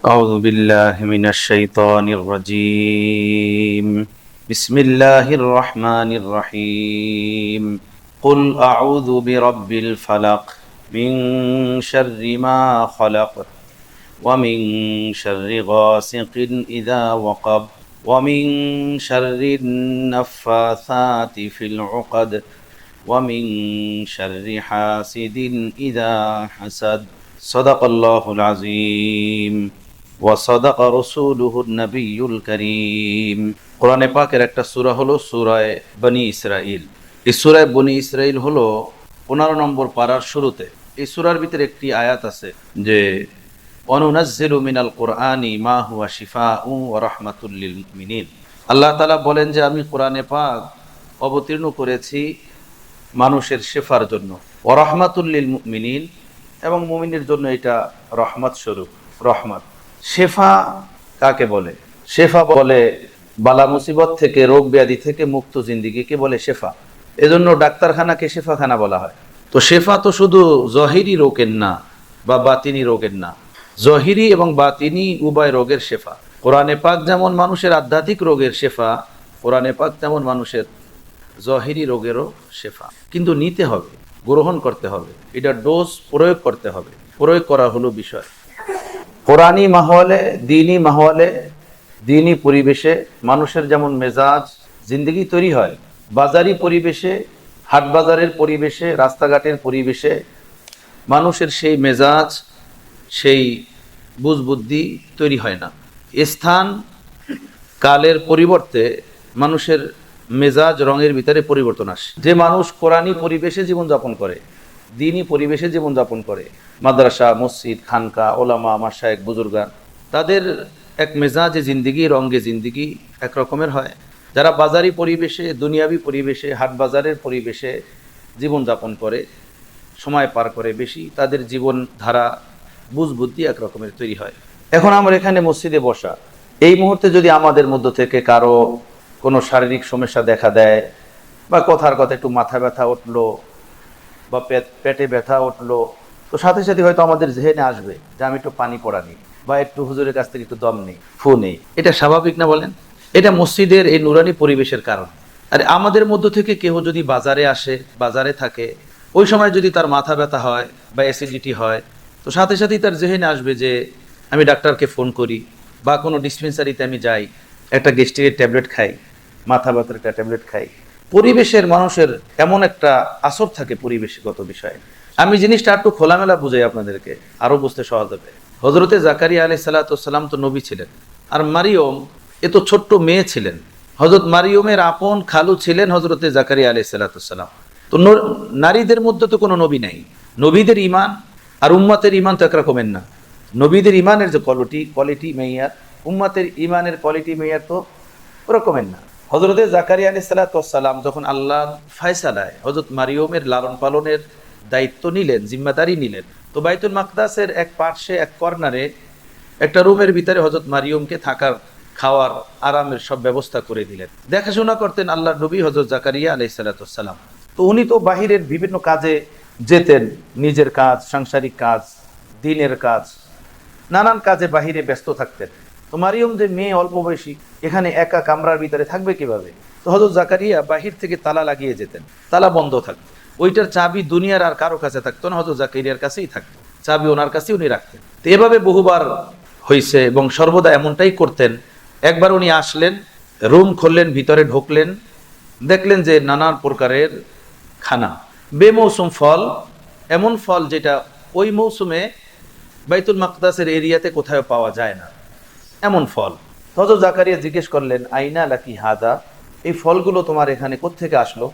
أعوذ بالله من الشيطان الرجيم بسم الله الرحمن الرحيم قل أعوذ برب الفلق من شر ما خلق ومن شر غاسق إذا وقب ومن شر النفاثات في العقد ومن شر حاسد إذا حسد صدق الله العظيم ওয়াসাদাক রাসূলুহুন নবিয়্যুল কারীম। কোরআনে পাকের একটা সূরা হলো সূরা বনী ইসরাঈল। এই সূরা বনী ইসরাঈল হলো 15 নম্বর পারার শুরুতে। এই সূরার ভিতরে একটি আয়াত আছে যে ওয়ানুনাজ্জিলু মিনাল কুরআনি মা হুয়া শিফাউন ওয়া রাহমাতুল লিল মুমিনিন। আল্লাহ তাআলা বলেন যে আমি কোরআনে পাক অবতীর্ণ করেছি মানুষের শেফার জন্য, ওয়া রাহমাতুল লিল মুমিনিন, এবং মুমিনের জন্য এটা রহমত স্বরূপ। রহমত শেফা কাকে বলে? শেফা বলে বালা মুসিবত থেকে, রোগ ব্যাধি থেকে মুক্ত জিন্দিগিকে বলে শেফা। এজন্য ডাক্তারখানাকে শেফাখানা বলা হয়। তো শেফা তো শুধু জহিরি রোগের না বা বাতিনি রোগের না, জহিরি এবং বাতিনি উভয় রোগের শেফা। কোরআনে পাক যেমন মানুষের আধ্যাত্মিক রোগের শেফা, কোরআনে পাক তেমন মানুষের জহিরি রোগেরও শেফা। কিন্তু নিতে হবে, গ্রহণ করতে হবে, এটা ডোজ প্রয়োগ করতে হবে। প্রয়োগ করা হলো বিষয়। কোরআনী মাহওয়ালে, দ্বীনি মাহওয়ালে, দ্বীনি পরিবেশে মানুষের যেমন মেজাজ জিন্দগি তৈরি হয়, বাজারি পরিবেশে, হাট বাজারের পরিবেশে, রাস্তাঘাটের পরিবেশে মানুষের সেই মেজাজ, সেই বুঝবুদ্ধি তৈরি হয় না। স্থান কালের পরিবর্তে মানুষের মেজাজ রঙের ভিতরে পরিবর্তন আসে। যে মানুষ কোরআনী পরিবেশে জীবনযাপন করে, দ্বীনি পরিবেশে জীবনযাপন করে, মাদ্রাসা, মসজিদ, খানকা, ওলামা, মাশায়েখ, বুজুর্গান, তাদের এক মেজাজে জিন্দিগি, রঙ্গে জিন্দিগি এক রকমের হয়। যারা বাজারি পরিবেশে, দুনিয়াবি পরিবেশে, হাট বাজারের পরিবেশে জীবনযাপন করে, সময় পার করে বেশি, তাদের জীবন ধারা, বুঝবুদ্ধি এক রকমের তৈরি হয়। এখন আমরা এখানে মসজিদে বসা, এই মুহূর্তে যদি আমাদের মধ্য থেকে কারো কোনো শারীরিক সমস্যা দেখা দেয়, বা কথার কথা একটু মাথা ব্যথা উঠলো বা পেটে ব্যথা উঠলো, তো সাথে সাথে হয়তো আমাদের জেহেনে আসবে যে আমি একটু পানি পড়া নিই, বা একটু হুজুরের কাছ থেকে একটু দম নেই, ফু নেই। এটা স্বাভাবিক না বলেন? এটা মসজিদের এই নুরানি পরিবেশের কারণ। আর আমাদের মধ্য থেকে কেউ যদি বাজারে আসে, বাজারে থাকে, ওই সময় যদি তার মাথা ব্যথা হয় বা অ্যাসিডিটি হয়, তো সাথে সাথেই তার জেহেনে আসবে যে আমি ডাক্তারকে ফোন করি, বা কোনো ডিসপেন্সারিতে আমি যাই, একটা গ্যাস্ট্রিকের ট্যাবলেট খাই, মাথা ব্যথার একটা ট্যাবলেট খাই। পরিবেশের মানুষের এমন একটা আসর থাকে পরিবেশগত বিষয়ে। আমি জিনিসটা একটু খোলামেলা বুঝাই আপনাদেরকে, আরো বুঝতে সহজ হবে। হজরতে জাকারিয়া আলাইহিস সালাম তো নবী ছিলেন, আর মারিয়ম এ তো ছোট্ট মেয়ে ছিলেন। হজরত মারিয়মের আপন খালু ছিলেন হজরতে জাকারিয়া আলাইহিস সালাম। তো নারীদের মধ্যে তো কোনো নবী নাই। নবীদের ইমান আর উম্মতের ইমান তো একরকমের না। নবীদের ইমানের যে কোয়ালিটি মেয়ার, উম্মতের ইমানের কোয়ালিটি মেয়ার তো ওরকমের না। হজরতে জাকারিয়া আলাইহিস সালাম যখন আল্লাহর ফয়সালায় হজরত মারিয়মের লালন পালনের দায়িত্ব নিলেন, জিম্মাদারি নিলেন, তো বাইতুল মাকদাসের এক পার্শ্বে, এক কর্নারে একটা রুমের ভিতরে হজরত মারিয়মকে থাকার, খাওয়ার, আরামের সব ব্যবস্থা করে দিলেন। দেখাশোনা করতেন আল্লাহর নবী হজরত জাকারিয়া আলাইহিস সালাম। তো উনি তো বাহিরের বিভিন্ন কাজে যেতেন, নিজের কাজ, সাংসারিক কাজ, দিনের কাজ, নানান কাজে বাহিরে ব্যস্ত থাকতেন। তো মারিয়ম যে মেয়ে, অল্প বয়সী, এখানে একা কামরার ভিতরে থাকবে কিভাবে? তো হযরত জাকারিয়া বাহির থেকে তালা লাগিয়ে যেতেন, তালা বন্ধ থাকতো। ওইটার চাবি দুনিয়ার আর কারো কাছে থাকতো না, হযরত জাকারিয়ার কাছেই থাকতো, চাবি ওনার কাছেই উনি রাখতেন। তো এভাবে বহুবার হয়েছে, এবং সর্বদা এমনটাই করতেন। একবার উনি আসলেন, রুম খুললেন, ভিতরে ঢুকলেন, দেখলেন যে নানান প্রকারের খানা, বেমৌসুম ফল, এমন ফল যেটা ওই মৌসুমে বাইতুল মাকদাসের এরিয়াতে কোথাও পাওয়া যায় না, এমন ফল। হযরত জাকারিয়া জিজ্ঞেস করলেন, আইনা লাকি হাদা, এই ফলগুলো তোমার এখানে কোত্থেকে আসলো,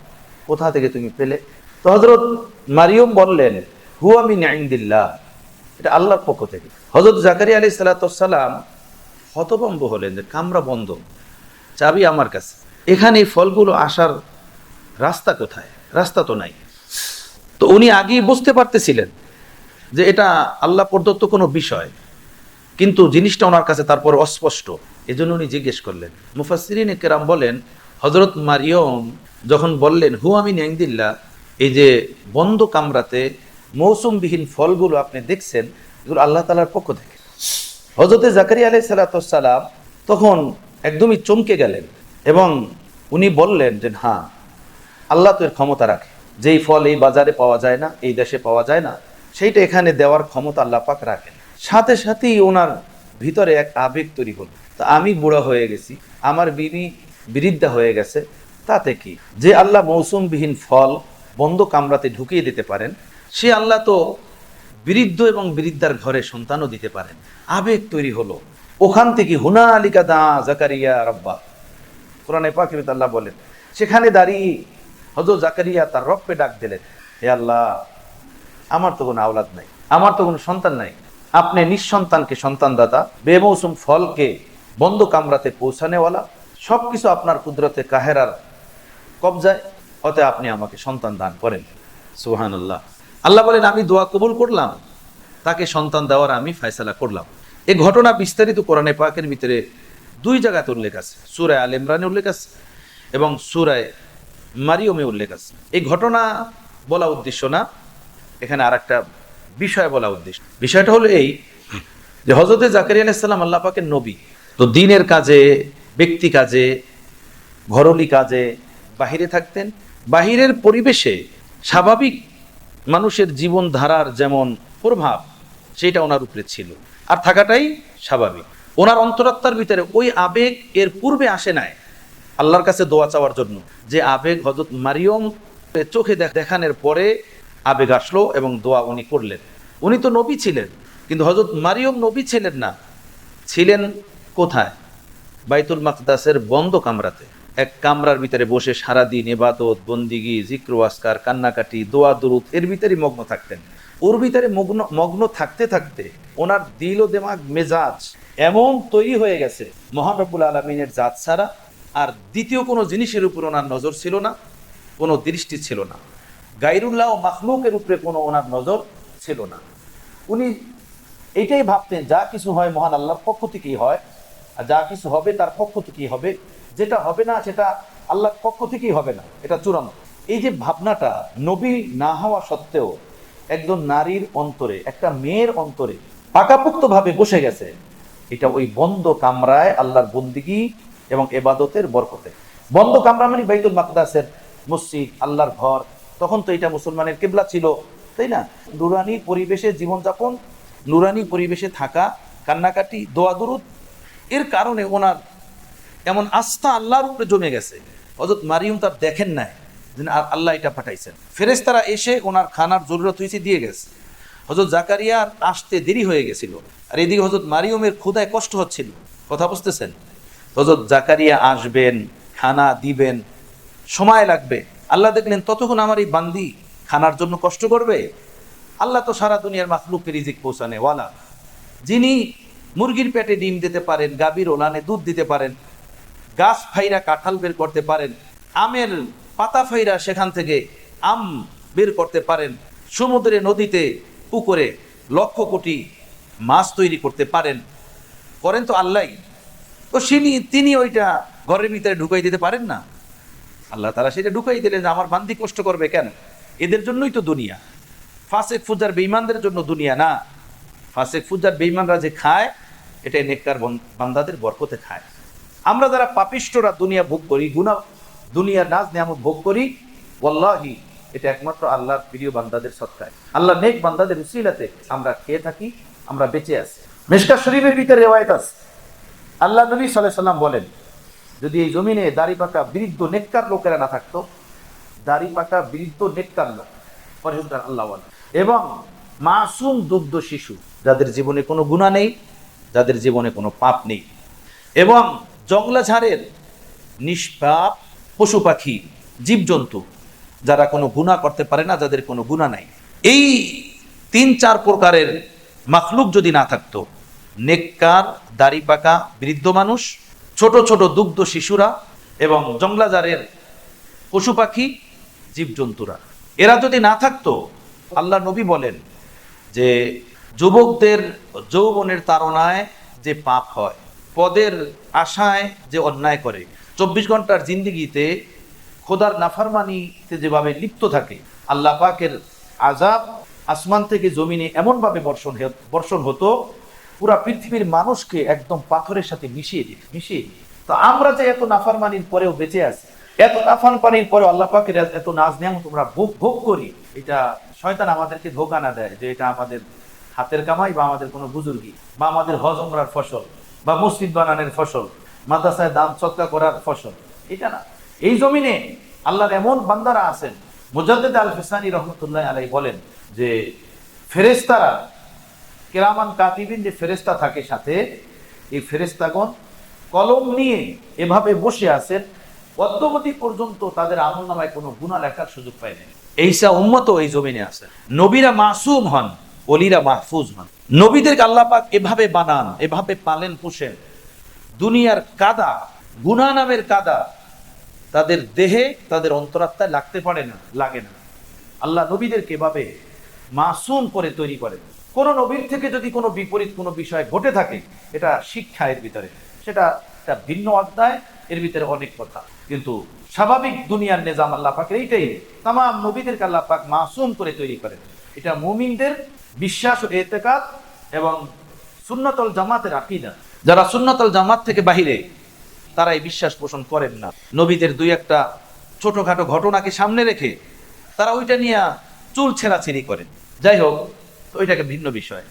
কোথা থেকে তুমি পেলে? তো হযরত মারিয়ম বললেন, হুয়া মিন ইনদিল্লাহ, এটা আল্লাহর পক্ষ থেকে। হযরত জাকারিয়া আলাইহিস সালাম হতভম্ব হলেন যে কামরা বন্ধ, চাবি আমার কাছে, এখানে এই ফলগুলো আসার রাস্তা কোথায়? রাস্তা তো নাই। তো উনি আগেই বুঝতে পারতেছিলেন যে এটা আল্লাহ প্রদত্ত কোনো বিষয়, কিন্তু জিনিসটা ওনার কাছে তারপর অস্পষ্ট। এজন্য উনি জিজ্ঞেস করলেন। মুফাসসিরিন কেরাম বলেন, হযরত মারিয়ম যখন বললেন হুয়া মিন ইনদিল্লাহ, এই যে বন্ধ কামরাতে মৌসুমবিহীন ফলগুলো আপনি দেখছেন, এগুলো আল্লাহ তাআলার পক্ষ থেকে। হযরতে জাকারিয়া আলাইহিস সালাম তখন একদমই চমকে গেলেন এবং উনি বললেন যে হ্যাঁ, আল্লাহ তো এর ক্ষমতা রাখে, যেই ফল এই বাজারে পাওয়া যায় না, এই দেশে পাওয়া যায় না, সেইটা এখানে দেওয়ার ক্ষমতা আল্লাহ পাক রাখেন। সাথে সাথেই ওনার ভিতরে এক আবেগ তৈরি হলো, তা আমি বুড়া হয়ে গেছি, আমার বিবি বৃদ্ধা হয়ে গেছে, তাতে কি? যে আল্লাহ মৌসুমবিহীন ফল বন্ধ কামরাতে ঢুকিয়ে দিতে পারেন, সে আল্লাহ তো বৃদ্ধ এবং বৃদ্ধার ঘরে সন্তানও দিতে পারেন। আবেগ তৈরি হলো। ওখান থেকে হুনালিকা দা জাকারিয়া রাব্বা, কোরআনে পাকে আল্লাহ বলেন, সেখানে দাঁড়িয়ে হযরত জাকারিয়া তার রব্বে ডাক দিলেন, হে আল্লাহ, আমার তো কোনো আওলাদ নাই, আমার তো কোনো সন্তান নাই, আপনি নিঃসন্তানকে সন্তানদাতা, বেমৌসুম ফলকে বন্ধ কামরাতে পৌঁছানেওয়ালা, সবকিছু আপনার কুদরতে কাহেরার কবজায়, অতএব আপনি আমাকে সন্তান দান করেন। সুবহানাল্লাহ। আল্লাহ বলেন, আমি দোয়া কবুল করলাম, তাকে সন্তান দেওয়ার আমি ফয়সালা করলাম। এই ঘটনা বিস্তারিত কোরআনে পাকের ভিতরে দুই জায়গাতে উল্লেখ আছে, সূরা আল ইমরানে উল্লেখ আছে এবং সূরা মারিয়মে উল্লেখ আছে। এই ঘটনা বলা উদ্দেশ্য না, এখানে আর একটা বিষয় বলা উদ্দেশ্য। বিষয়টা হলো এই যে হযরতে জাকারিয়া আলাইহিস সালাম আল্লাহ পাকের নবী, তো দিনের কাজে, ব্যক্তি কাজে, ঘরলি কাজে বাহিরে থাকতেন। বাহিরের পরিবেশে স্বাভাবিক মানুষের জীবনধারার যেমন প্রভাব, সেটা ওনার উপরে ছিল, আর থাকাটাই স্বাভাবিক। ওনার অন্তরাত্মার ভিতরে ওই আবেগ এর পূর্বে আসে নাই আল্লাহর কাছে দোয়া চাওয়ার জন্য, যে আবেগ হযরত মারিয়ম চোখে দেখানোর পরে আবেগ আসলো এবং দোয়া উনি করলেন। উনি তো নবী ছিলেন, কিন্তু হযরত মারিয়ম নবী ছিলেন না, ছিলেন কোথায়? বাইতুল মাকদাসের বন্ধ কামরাতে, এক কামরার ভিতরে বসে সারাদিন ইবাদত, বন্দিগি, জিক্র ওয়াজকার, কান্নাকাটি, দোয়া দুরুদ, এর ভিতরে মগ্ন থাকতেন। ওর ভিতরে মগ্ন থাকতে থাকতে ওনার দিল ও দেমাগ মেজাজ এমন তৈরি হয়ে গেছে, মহান রব্বুল আলামিনের জাত ছাড়া আর দ্বিতীয় কোনো জিনিসের উপর ওনার নজর ছিল না, কোনো দৃষ্টি ছিল না। গায়রুল্লাহ ও মাখলুকের উপরে কোনো ওনার নজর ছিল না। উনি এইটাই ভাবতেন, যা কিছু হয় মহান আল্লাহর পক্ষ থেকেই হয়, আর যা কিছু হবে তার পক্ষ থেকেই হবে, যেটা হবে না সেটা আল্লাহর পক্ষ থেকেই হবে না, এটা চূড়ান্ত। এই যে ভাবনাটা নবী না হওয়া সত্ত্বেও একজন নারীর অন্তরে, একটা মেয়ের অন্তরে পাকাপোক্তভাবে বসে গেছে, এটা ওই বন্ধ কামরায় আল্লাহর বন্দিগি এবং ইবাদতের বরকতে। বন্ধ কামরা মানে বাইতুল মাকদাসের মসজিদ, আল্লাহর ঘর, তখন তো এটা মুসলমানের কিবলা ছিল, তাই না? নুরানি পরিবেশে জীবনযাপন, নুরানি পরিবেশে থাকা, কান্নাকাটি, দোয়া দুরুদ, এর কারণে ওনার এমন আস্থা আল্লাহর উপরে জমে গেছে। হযরত মারিয়ম তার দেখেন নাই যে আল্লাহ এটা পাঠাইছেন, ফেরেশতারা এসে ওনার খানার জরুরত হয়েছে, দিয়ে গেছে। হযরত জাকারিয়ার আসতে দেরি হয়ে গেছিল, আর এদিকে হযরত মারিয়মের ক্ষুধায় কষ্ট হচ্ছিল। কথা বুঝতেছেন? হযরত জাকারিয়া আসবেন, খানা দিবেন, সময় লাগবে। আল্লাহ দেখলেন ততক্ষণ আমার এই বান্দি খানার জন্য কষ্ট করবে। আল্লাহ তো সারা দুনিয়ার মাখলুককে রিজিক পৌঁছানে ওয়ালা, যিনি মুরগির পেটে ডিম দিতে পারেন, গাভীর ওলানে দুধ দিতে পারেন, গাছ ফাইরা কাঁঠাল বের করতে পারেন, আমের পাতা ফাইরা সেখান থেকে আম বের করতে পারেন, সমুদ্রে, নদীতে, পুকুরে লক্ষ কোটি মাছ তৈরি করতে পারেন, করেন তো আল্লাহই। তো তিনি ওইটা ঘরের ভিতরে ঢুকাই দিতে পারেন না? আল্লাহ তারা সেটা ঢুকাই দিলেন যে আমার বান্দি কষ্ট করবে কেন? এদের জন্যই তো দুনিয়া। ফাসেক ফুজার বেঈমানদের জন্য দুনিয়া না। ফাসেক ফুজার বেঈমানরা যে খায়, এটাই নেককার বান্দাদের বরকতে খায়। আমরা যারা পাপিষ্টরা দুনিয়া ভোগ করি, দুনিয়ার নাজ নিয়ামত ভোগ করি, ওয়াল্লাহি এটা একমাত্র আল্লাহর প্রিয় বান্দাদের সদকায়, আল্লাহ নেক বান্দাদের উসিলাতে আমরা খেয়ে থাকি, আমরা বেঁচে আছি। মিশকাত শরীফের ভিতরে রিওয়ায়াত আছে, আল্লাহ নবী সাল্লাল্লাহু আলাইহি সাল্লাম বলেন, যদি এই জমিনে দাড়ি পাকা বৃদ্ধ নেককার লোকেরা না থাকতো, দাড়ি পাকা বৃদ্ধ নেককার লোক, পরহেজগার আল্লাহওয়ালা এবং মাসুম দুগ্ধ শিশু, যাদের জীবনে কোনো গুনাহ নেই, যাদের জীবনে কোনো পাপ নেই, এবং জংলা ঝাড়ের নিষ্পাপ পশু পাখি, জীবজন্তু, যারা কোনো গুনাহ করতে পারে না, যাদের কোনো গুনাহ নাই, এই ৩-৪ প্রকারের মাখলুক যদি না থাকতো, নেককার দাড়ি পাকা বৃদ্ধ মানুষ, ছোট ছোট দুগ্ধ শিশুরা এবং জংলাজারের পশু পাখি, জীবজন্তুরা, এরা যদি না থাকতো, আল্লাহ নবী বলেন যে যুবকদের যৌবনের তাড়নায় যে পাপ হয়, পদের আশায় যে অন্যায় করে, ২৪ ঘন্টার জিন্দিগিতে খোদার নাফরমানিতে যেভাবে লিপ্ত থাকে, আল্লাহ পাকের আযাব আসমান থেকে জমিনে এমনভাবে বর্ষণ হতো পুরা পৃথিবীর মানুষকে একদম পাথরের সাথে মিশিয়ে দিই। তো আমরা যে এত নাফরমানির পরেও বেঁচে আছি, এত নাফরমানির পরেও আল্লাহ পাকের এত নাজ নিয়ামত আমরা ভোগ করি, এটা শয়তান আমাদেরকে ধোঁকা না দেয় যে এটা আমাদের হাতের কামাই বা আমাদের কোনো বুজুর্গি বা আমাদের হজ উমরার ফসল বা মসজিদ বানানোর ফসল, মাদ্রাসায় দান সদকা করার ফসল, এটা না। এই জমিনে আল্লাহর এমন বান্দারা আছেন, মুজাদ্দিদ আল ফিসানি রহমতুল্লাহ আলাইহি বলেন যে ফেরেশতারা কিরামান কাতিবিন যে ফেরেশতা থাকে সাথে, এই ফেরেশতাগণ কলম নিয়ে এভাবে বসে আছেন অদ্যবধি পর্যন্ত তাদের আমলনামায় কোনো গুনাহ লেখার সুযোগ পায় না। এইসা উম্মতও এই জমিনে আছে। নবীরা মাসুম হন, ওলিরা মাহফুজ হন। নবীদেরকে আল্লাহ পাক এভাবে বানান, এভাবে পালেন পোষেন, দুনিয়ার কাদা, গুনাহ নামের কাদা তাদের দেহে, তাদের অন্তরাত্মায় লাগতে পারে না, লাগে না। আল্লাহ নবীদেরকে এভাবে মাসুম করে তৈরি করেন। কোন নবীর থেকে যদি কোনো বিপরীত কোনো বিষয় ঘটে থাকে, এটা শিক্ষা এর ভিতরে, সেটা একটা ভিন্ন অধ্যায়, এর ভিতরে অনেক কথা। কিন্তু স্বাভাবিক দুনিয়ার নিজাম আল্লাহ পাকের এইটাই, তামাম নবীদেরকে আল্লাহ পাক মাসুম করে তৈরি করেন। এটা মুমিনদের বিশ্বাস ও ইতিকাদ এবং সুন্নাতুল জামাতের আকীদা। যারা সুন্নাতুল জামাত থেকে বাহিরে, তারা এই বিশ্বাস পোষণ করেন না। নবীদের দুই একটা ছোটখাটো ঘটনাকে সামনে রেখে তারা ওইটা নিয়ে চুল ছেঁড়াছেড়ি করেন। যাই হোক, তো ওইটাকে ভিন্ন বিষয়।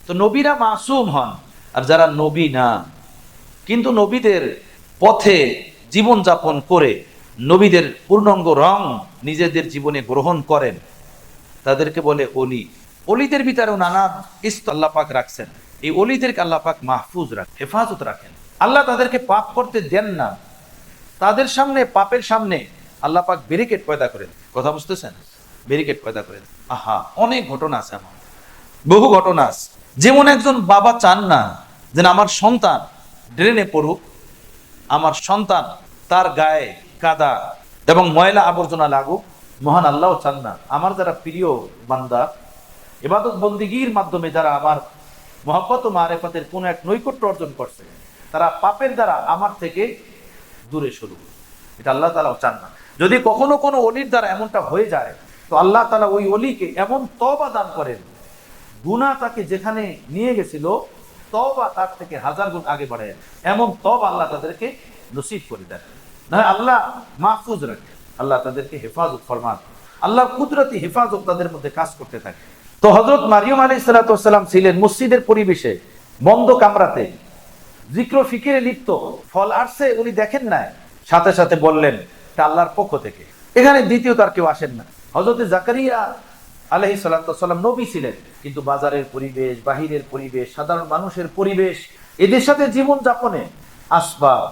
তো নবীরা মাসুম হন, আর যারা নবী না কিন্তু নবীদের পথে জীবন যাপন করে নবীদের পূর্ণাঙ্গ রং নিজেদের জীবনে গ্রহণ করেন, তাদেরকে বলে অলি। অলিদের ভিতরেও নানা স্তর আল্লাহ পাক রাখছেন। এই অলিদেরকে আল্লাহ পাক মাহফুজ রাখেন, হেফাজত রাখেন। আল্লাহ তাদেরকে পাপ করতে দেন না। তাদের সামনে, পাপের সামনে আল্লাহ পাক ব্যারিকেড পয়দা করেন। কথা বুঝতেছেন? ব্যারিকেড পয়দা করেন। আহা, অনেক ঘটনা আছে, আমার বহু ঘটনা আছে। যেমন একজন বাবা চান না যে আমার সন্তান ড্রেনে পড়ুক, আমার সন্তান তার গায়ে কাদা এবং ময়লা আবর্জনা লাগুক। মহান আল্লাহ চান না আমার যারা প্রিয় বান্দা ইবাদত বন্দিগির মাধ্যমে যারা আমার মহব্বত ও মারেফাতের কোন এক নৈকট্য অর্জন করছে, তারা পাপের দ্বারা আমার থেকে দূরে সরুক, এটা আল্লাহ তাআলাও চান না। যদি কখনো কোনো ওলির দ্বারা এমনটা হয়ে যায়, তো আল্লাহ তাআলা ওই ওলিকে এমন তওবা দান করেন, গুনাহ তাকে যেখানে নিয়ে গেছিল তওবা তার থেকে 1000 গুণ আগে বাড়ায়, এমন তওবা আল্লাহ তাদেরকে নসিব করে দেন। না আল্লাহ মাহফুজ রাখে, আল্লাহ তাদেরকে হেফাজত ফরমান, আল্লাহর কুদরতি হেফাজত তাদের মধ্যে কাজ করতে থাকে। তো হযরত মারিয়ম আলাইহিস সালাতু ওয়াস সালাম ছিলেন মসজিদের পরিবেশে, বন্ধ কামরাতে জিক্র ফিকিরে লিপ্ত। ফল আসছে উনি দেখেন না, সাথে সাথে বললেন এটা আল্লাহর পক্ষ থেকে। এখানে দ্বিতীয় তার কেউ আসেন না। হযরত জাকারিয়া আলাইহিস সালাতু ওয়াস সালাম নবী ছিলেন, কিন্তু বাজারের পরিবেশ, বাহিরের পরিবেশ, সাধারণ মানুষের পরিবেশ, এদের সাথে জীবন যাপনে আসবাব,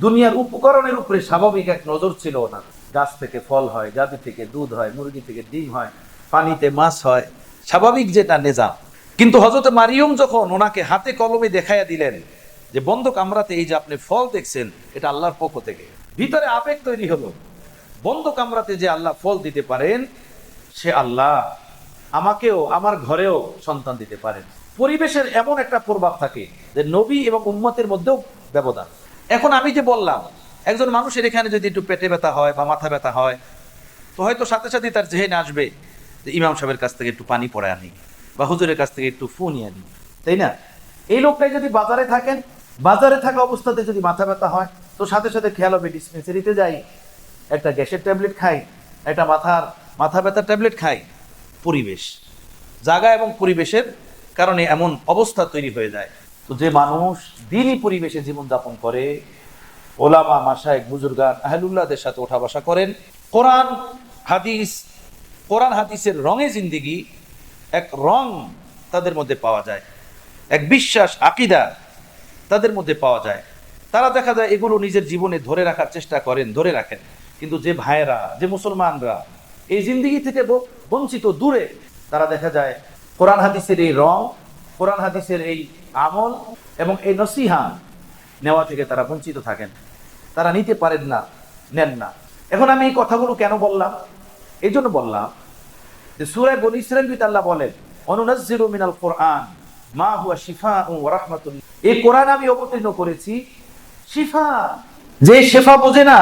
দুনিয়ার উপকরণের উপরে স্বাভাবিক এক নজর ছিল না। গাছ থেকে ফল হয়, গাভী থেকে দুধ হয়, মুরগি থেকে ডিম হয়, পানিতে মাছ হয়, স্বাভাবিক যেটা নিজাম। কিন্তু হযরত মারিয়ম যখন ওনাকে হাতে কলমে দেখাইয়া দিলেন যে বন্ধ কামরাতে এই যে আপনি ফল দেখছেন, এটা আল্লাহর পক্ষ থেকে, ভিতরে আবেগ তৈরি হলো, বন্ধ কামরাতে যে আল্লাহ ফল দিতে পারেন, সে আল্লাহ আমাকেও আমার ঘরেও সন্তান দিতে পারেন। পরিবেশের এমন একটা প্রভাব থাকে যে নবী এবং উম্মতের মধ্যেও ব্যবধান। এখন আমি যে বললাম, একজন মানুষের এখানে যদি একটু পেটে ব্যথা হয় বা মাথা ব্যথা হয়, তো হয়তো সাথে সাথে তার জেহেনে আসবে যে ইমাম সাহেবের কাছ থেকে একটু পানি পড়ায় আনি বা হুজুরের কাছ থেকে একটু ফু নিয়ে আনি, তাই না? এই লোকটাই যদি বাজারে থাকেন, বাজারে থাকা অবস্থাতে যদি মাথা ব্যথা হয়, তো সাথে সাথে খেয়াল হবে ডিসপেন্সারিতে যাই, একটা গ্যাসের ট্যাবলেট খাই, একটা মাথা ব্যথার ট্যাবলেট খাই। পরিবেশ, জায়গা এবং পরিবেশের কারণে এমন অবস্থা তৈরি হয়ে যায়। তো যে মানুষ দিনই পরিবেশে জীবনযাপন করে, ওলামা, মাশায়েখ, বুজুর্গান, আহলুল্লাহদের সাথে ওঠা বসা করেন, কোরআন হাদিসের রঙে জিন্দেগি, এক রং তাদের মধ্যে পাওয়া যায়, এক বিশ্বাস, আকীদা তাদের মধ্যে পাওয়া যায়। তারা দেখা যায় এগুলো নিজের জীবনে ধরে রাখার চেষ্টা করেন, ধরে রাখেন। কিন্তু যে ভাইয়েরা, যে মুসলমানরা এই জিন্দেগি থেকে বঞ্চিত, দূরে, তারা দেখা যায় কোরআন হাদিসের এই রং, কোরআন হাদিসের এই আমল এবং এই নসিহা নেওয়া থেকে তারা বঞ্চিত থাকেন, তারা নিতে পারেন না, নেন না। এখন আমি এই কথাগুলো কেন বললাম? এই জন্য বললাম যে সূরা বনী ইসরাঈল ভিতরে আল্লাহ বলেন, অনুনাজ্জিলু মিনাল কুরআন মা হুয়া শিফাউ ওয়া রাহমাতুল। এই কোরআন আমি অবতীর্ণ করেছি শিফা। যে শেফা বোঝে না,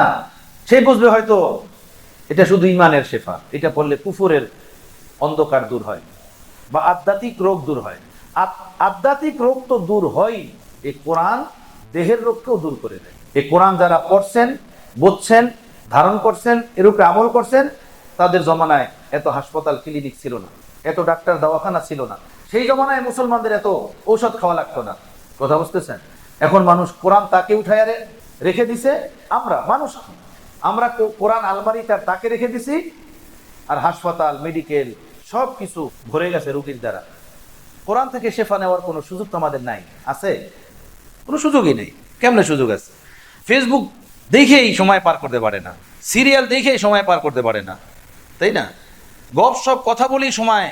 সে বুঝবে হয়তো এটা শুধু ঈমানের শেফা, এটা পড়লে কুফরের অন্ধকার দূর হয় বা আধ্যাত্মিক রোগ দূর হয়। আধ্যাত্মিক রোগ তো দূর হয়, এই কোরআন দেহের রোগকেও দূর করে দেয়। এই কোরআন যারা পড়ছেন, বুঝছেন, ধারণ করছেন, এর উপরে আমল করছেন, তাদের জমানায় এত হাসপাতাল ক্লিনিক ছিল না, এত ডাক্তার দাওয়াখানা ছিল না। সেই জমানায় মুসলমানদের এত ঔষধ খাওয়া লাগতো না। কথা বুঝতেছেন? এখন মানুষ কোরআন তাকে উঠাইয়া রেখে দিছে। আমরা কোরআন আলমারি তাকে রেখে দিছি, আর হাসপাতাল, মেডিকেল সব কিছু ভরে গেছে রোগীর দ্বারা। কোরআন থেকে শেফা নেওয়ার কোনো সুযোগ তো আমাদের নাই, আছে? কোনো সুযোগই নেই। কেমনে সুযোগ আছে? ফেসবুক দেখেই সময় পার করতে পারে না, সিরিয়াল দেখেই সময় পার করতে পারে না, তাই না? গপ সব কথা বলেই সময়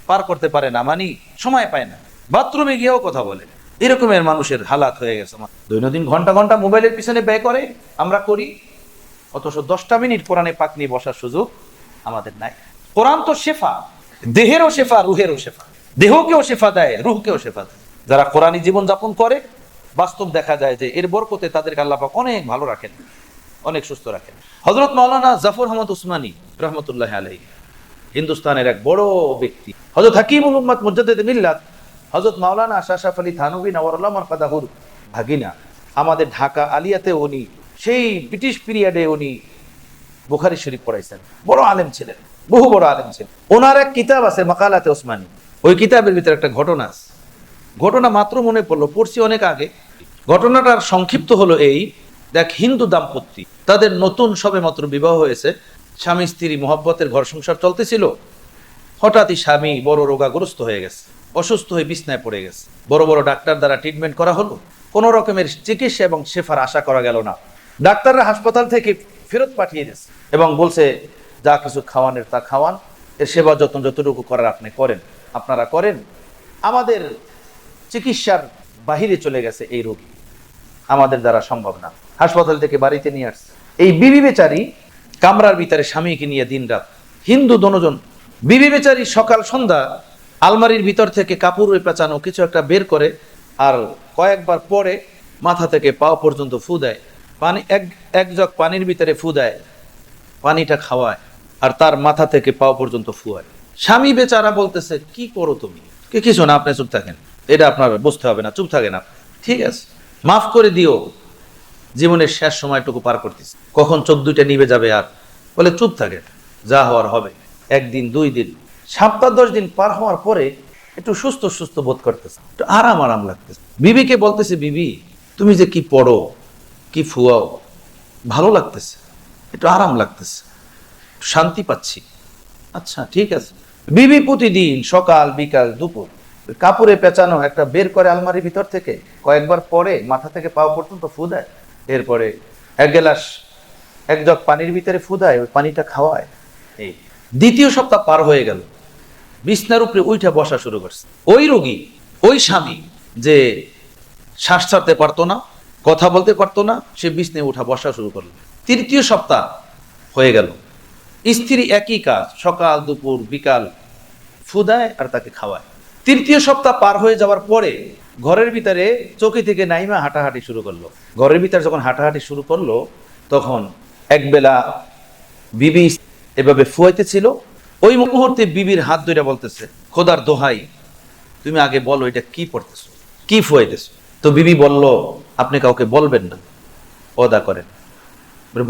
পার করতে পারে না, মানে সময় পায় না। বাথরুমে গিয়েও কথা বলে। এরকমের মানুষের হালাত হয়ে গেছে। দৈনন্দিন ঘন্টা ঘন্টা মোবাইলের পিছনে ব্যয় করে, আমরা করি, অথচ 10টা মিনিট কোরআনে পাক নিয়ে বসার সুযোগ আমাদের নাই। কোরআন তো শেফা, দেহেরও শেফা, রুহেরও শেফা। দেহকেও শেফা দেয়, রুহকেও শেফা দেয়। যারা কোরআনী জীবন যাপন করে, বাস্তব দেখা যায় যে এর বরকতে তাদেরকে আল্লাহ পাক অনেক ভালো রাখেন, অনেক সুস্থ রাখেন। হযরত মাওলানা জাফর আহমদ উসমানী রহমতুল্লাহ আলাইহি, হিন্দুস্তানের এক বড় ব্যক্তি, হযরত হাকিমুল উম্মাত মুজাদ্দিদ মিল্লাত, হযরত মাওলানা আশরাফ আলী থানভী নওয়ারুল্লাহ মারকাদাহুর ভাগিনা। আমাদের ঢাকা আলিয়াতে উনি সেই ব্রিটিশ পিরিয়ডে উনি বুখারী শরীফ পড়াইছেন। বড় আলেম ছিলেন, বহু বড় আলেম ছিলেন। ওনার এক কিতাব আছে মাকালাতে ওসমানী। ওই কিতাবের ভিতরে একটা ঘটনা আছে। ঘটনা মাত্র মনে পড়লো, পড়ছি অনেক আগে। ঘটনাটার সংক্ষিপ্ত হলো এই, দেখ, হিন্দু দাম্পত্য, তাদের নতুন সবে মাত্র বিবাহ হয়েছে, স্বামী স্ত্রী মহব্বতের ঘর সংসার চলতেছিল। হঠাৎই স্বামী বড় রোগাগ্রস্ত হয়ে গেছে, অসুস্থ হয়ে বিছনায় পড়ে গেছে। বড় বড় ডাক্তার দ্বারা ট্রিটমেন্ট করা হলো, কোনো রকমের চিকিৎসা এবং শেফার আশা করা গেল না। ডাক্তাররা হাসপাতাল থেকে ফেরত পাঠিয়ে দিয়েছে এবং বলছে, যা কিছু খাওয়ানোর তা খাওয়ান, এর সেবা যত্ন যতটুকু করার আপনারা করেন। আমাদের চিকিৎসার বাহিরে চলে গেছে এই রোগী, আমাদের দ্বারা সম্ভব না। হাসপাতাল থেকে বাড়িতে নিয়ে আসছে। এই বিবি বেচারি কামরার ভিতরে স্বামীকে নিয়ে দিন রাত, হিন্দু দনজন। বিবি বেচারি সকাল সন্ধ্যা আলমারির ভিতর থেকে কাপড় পেঁচানো কিছু একটা বের করে, আর কয়েকবার পরে মাথা থেকে পাও পর্যন্ত ফু দেয়। পানি এক জগ পানির ভিতরে ফু দেয়, পানিটা খাওয়ায়, আর তার মাথা থেকে পাও পর্যন্ত ফুয়ায়। স্বামী বেচারা বলতেছে, কি করো তুমি? কিছু না, আপনি চুপ থাকেন, এটা আপনার বুঝতে হবে না, চুপ থাকেন আপনি, ঠিক আছে, মাফ করে দিও, জীবনের শেষ সময়টুকু পার করতেছি, কখন চোখ দুইটা নিভে যাবে। আর বলে, চুপ থাকেন, যা হওয়ার হবে। 1 দিন 2 দিন 7-10 দিন পার হওয়ার পরে একটু সুস্থ সুস্থ বোধ করতেছে, একটু আরাম লাগতেছে। বিবিকে বলতেছে, বিবি তুমি যে কি পড়ো, কি ফুয়াও, ভালো লাগতেছে, একটু আরাম লাগতেছে, শান্তি পাচ্ছি। আচ্ছা ঠিক আছে। বিবি প্রতিদিন সকাল বিকাল দুপুর কাপড়ে পেঁচানো একটা বের করে আলমারির ভিতর থেকে, কয়েকবার পরে মাথা থেকে পাও পর্যন্ত ফু দেয়, এরপরে 1 জগ পানির ভিতরে ফু দেয়, ওই পানিটা খাওয়ায়। এই 2য় সপ্তাহ পার হয়ে গেল, বিছনার উপরে উঠে বসা শুরু করছে। ওই রোগী, ওই স্বামী যে শ্বাস ছাড়তে পারতো না, কথা বলতে পারতো না, সে বিছনায় উঠা বসা শুরু করলো। 3য় সপ্তাহ হয়ে গেল, স্ত্রী একই কাজ, সকাল দুপুর বিকাল ফু দেয় আর তাকে খাওয়ায়। 3য় সপ্তাহ পার হয়ে যাওয়ার পরে ঘরের ভিতরে চৌকি থেকে নাইমা হাঁটাহাঁটি শুরু করলো। ঘরের ভিতরে যখন হাঁটাহাঁটি শুরু করলো, তখন একবেলা বিবি এভাবে ফুয়াইতেছিল। ওই মুহূর্তে বিবির হাত ধরে বলতেছে, খোদার দোহাই, তুমি আগে বলো এটা কি পড়তেছো, কি ফুয়াইতেছো। তো বিবি বলল, আপনি কাউকে বলবেন না, ওয়াদা করেন।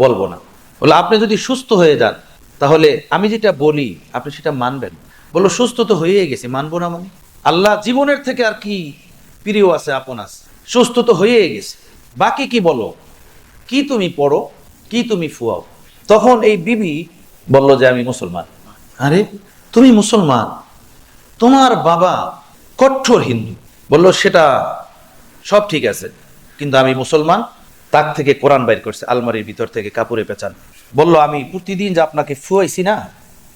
বলবো না। বলে, আপনি যদি সুস্থ হয়ে যান তাহলে আমি যেটা বলি আপনি সেটা মানবেন। বললো, সুস্থ তো হয়েই গেছি, মানবো না মানে? আল্লাহ জীবনের থেকে আর কি প্রিয় আছে, আপন আছে? সুস্থ তো হয়েই গেছে, বাকি কি বলো, কি তুমি পড়ো, কি তুমি ফুয়াও। তখন এই বিবি বলল যে, আমি মুসলমান। আরে তুমি মুসলমান, তোমার বাবা কঠোর হিন্দু। বলল, সেটা সব ঠিক আছে, কিন্তু আমি মুসলমান। তাক থেকে কোরআন বাইর করছে আলমারির ভিতর থেকে কাপড়ে পেঁচান। বলল, আমি প্রতিদিন যে আপনাকে ফুয়াইছি না,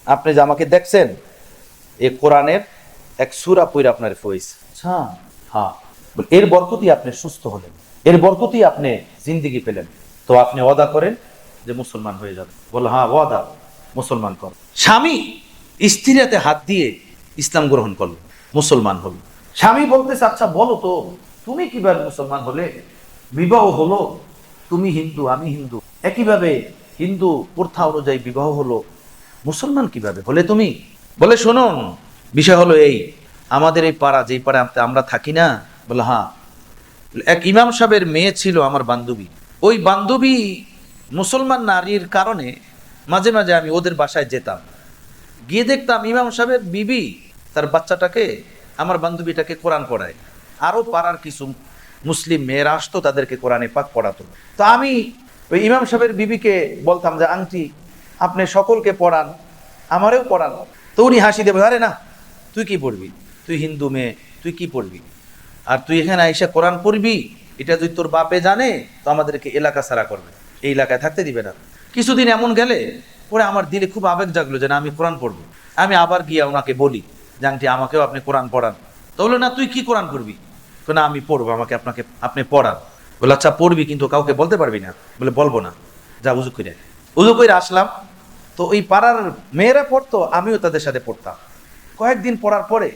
আপনি যে আমাকে দেখছেন, এই কোরআনের এক সূরা পড়ে আপনার ফুয়াইছি। আচ্ছা, হ্যাঁ, এর বরকতই আপনি সুস্থ হলেন, এর বরকতই আপনি জিন্দেগি পেলেন, তো আপনি ওয়াদা করেন যে মুসলমান হয়ে যাবেন। বলল, হ্যাঁ ওয়াদা, মুসলমান কর। স্বামী স্ত্রীর হাতে হাত দিয়ে ইসলাম গ্রহণ করলো, মুসলমান হলো। স্বামী বলতেছে, আচ্ছা বলো তো, তুমি কিভাবে মুসলমান হলে? বিবাহ হলো, তুমি হিন্দু আমি হিন্দু, একইভাবে হিন্দু প্রথা অনুযায়ী বিবাহ হলো, মুসলমান কিভাবে হলে তুমি? বলে, শুনুন, বিষয় হলো এই, আমাদের এই পাড়া, যেই পাড়া আমরা থাকি না? বলে হ্যাঁ। এক ইমাম সাহেবের মেয়ে ছিল আমার বান্ধবী। ওই বান্ধবী মুসলমান নারীর কারণে মাঝে মাঝে আমি ওদের বাসায় যেতাম, গিয়ে দেখতাম ইমাম সাহেবের বিবি তার বাচ্চাটাকে, আমার বান্ধবীটাকে কোরআন পড়ায়। আরও পাড়ার কিছু মুসলিম মেয়েরা আসতো, তাদেরকে কোরআনে পাক পড়াতো। তো আমি ওই ইমাম সাহেবের বিবিকে বলতাম যে আন্টি আপনি সকলকে পড়ান, আমারেও পড়ান। তো উনি হাসি দেবে, আরে না, তুই কি পড়বি, তুই হিন্দু মেয়ে, তুই কি পড়বি, আর তুই এখানে আইসা কোরআন পড়বি, এটা যদি তোর বাপে জানে তো আমাদেরকে এলাকা ছাড়া করবে, এই এলাকায় থাকতে দিবে না। কিছুদিন এমন গেলে পরে আমার দিলে খুব আবেগ জাগলো যে না, আমি কোরআন পড়বো। আমি আবার গিয়ে ওনাকে বলি যে আন্টি আমাকেও আপনি কোরআন পড়ান। তো বললো না, তুই কি কোরআন পড়বি? না আমি পড়বো, আপনি পড়ান। বলে আচ্ছা পড়বি, কিন্তু কাউকে বলতে পারবি না? বলে বলবো না। যা উজু করে আসলাম। তো ওই পাড়ার মেয়েরা পড়তো, আমিও তাদের সাথে পড়তাম। কয়েকদিন পড়ার পরে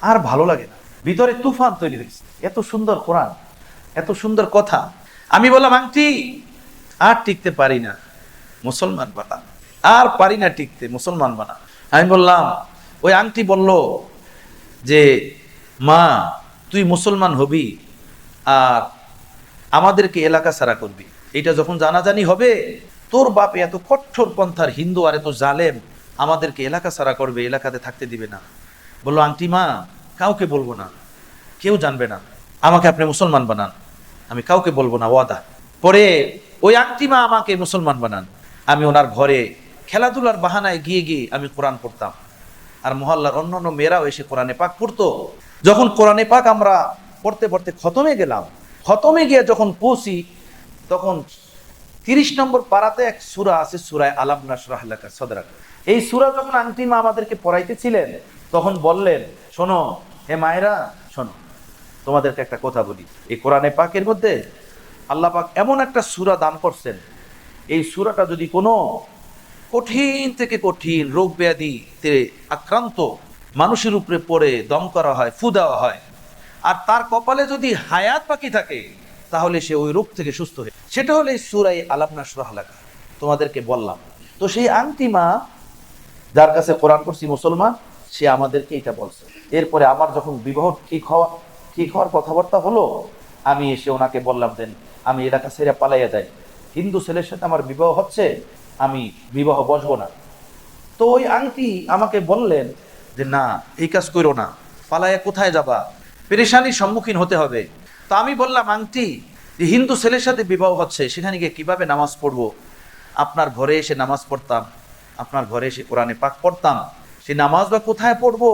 আর ভালো লাগে না, ভিতরে তুফান তৈরি হয়েছে। এত সুন্দর কোরআন, এত সুন্দর কথা। আমি বললাম আন্টি আর টিকতে পারি না, মুসলমান বানা, আর পারি না টিকতে, মুসলমান বানা। আমি বললাম, ওই আন্টি বলল যে মা তুই মুসলমান হবি আর আমাদেরকে এলাকা ছাড়া করবি, এটা যখন জানাজানি হবে তোর বাপ এত কঠোর পন্থার হিন্দু আর এত জালেম আমাদেরকে এলাকা ছাড়া করবে, এলাকাতে থাকতে দিবে না। বললো আন্টি মা কাউকে বলবো না, কেউ জানবে না, আমাকে আপনি মুসলমান বানান, আমি কাউকে বলবো না, ওয়াদা। পরে ওই আন্টি মা আমাকে মুসলমান বানান। আমি ওনার ঘরে খেলাধুলার বাহানায় গিয়ে গিয়ে আমি কোরআন পড়তাম, আর মহল্লার অন্যান্য মেয়েরাও এসে কোরআনে পাক পড়তো। যখন কোরআনে পাক আমরা পড়তে পড়তে খতমে গেলাম, খতমে গিয়ে যখন পৌঁছি তখন 30 নম্বর পারাতে এক সূরা আছে, সূরায়ে আলাম নাশরাহ লাকা সাদরাক। এই সূরা যখন আন্টি মা আমাদেরকে পড়াইতেছিলেন তখন বললেন, শোনো হে মায়েরা শোনো, তোমাদেরকে একটা কথা বলি। এই কোরআনে পাকের মধ্যে আল্লাহ পাক এমন একটা সূরা দান করছেন, এই সূরাটা যদি কোনো কঠিন থেকে কঠিন রোগ ব্যাধিতে আক্রান্ত মানুষের উপরে পড়ে দম করা হয়, ফু দেওয়া হয়, আর তার কপালে যদি হায়াত বাকি থাকে তাহলে সে ওই রোগ থেকে সুস্থ হয়ে, সেটা হলে সূরায়ে আলাম নাশরাহ লাকা। তোমাদেরকে বললাম। তো সেই আন্টি মা যার কাছে কোরআন পড়ছি মুসলমান, সে আমাদেরকে এটা বলছে। এরপরে আমার যখন বিবাহ ঠিক হওয়ার কথাবার্তা হলো, আমি এসে ওনাকে বললাম দেন আমি এলাকা ছেড়ে পালাইয়া যাই, হিন্দু ছেলের সাথে আমার বিবাহ হচ্ছে, আমি বিবাহ বসবো না। তো ওই আন্টি আমাকে বললেন যে না, এই কাজ করো না, পালাইয়া কোথায় যাবা, পেরেশানির সম্মুখীন হতে হবে। তো আমি বললাম আন্টি, যে হিন্দু ছেলের সাথে বিবাহ হচ্ছে, সেখানে গিয়ে কিভাবে নামাজ পড়বো? আপনার ঘরে এসে নামাজ পড়তাম, আপনার ঘরে এসে কোরআনে পাক পড়তাম, সেই নামাজ বা কোথায় পড়বো,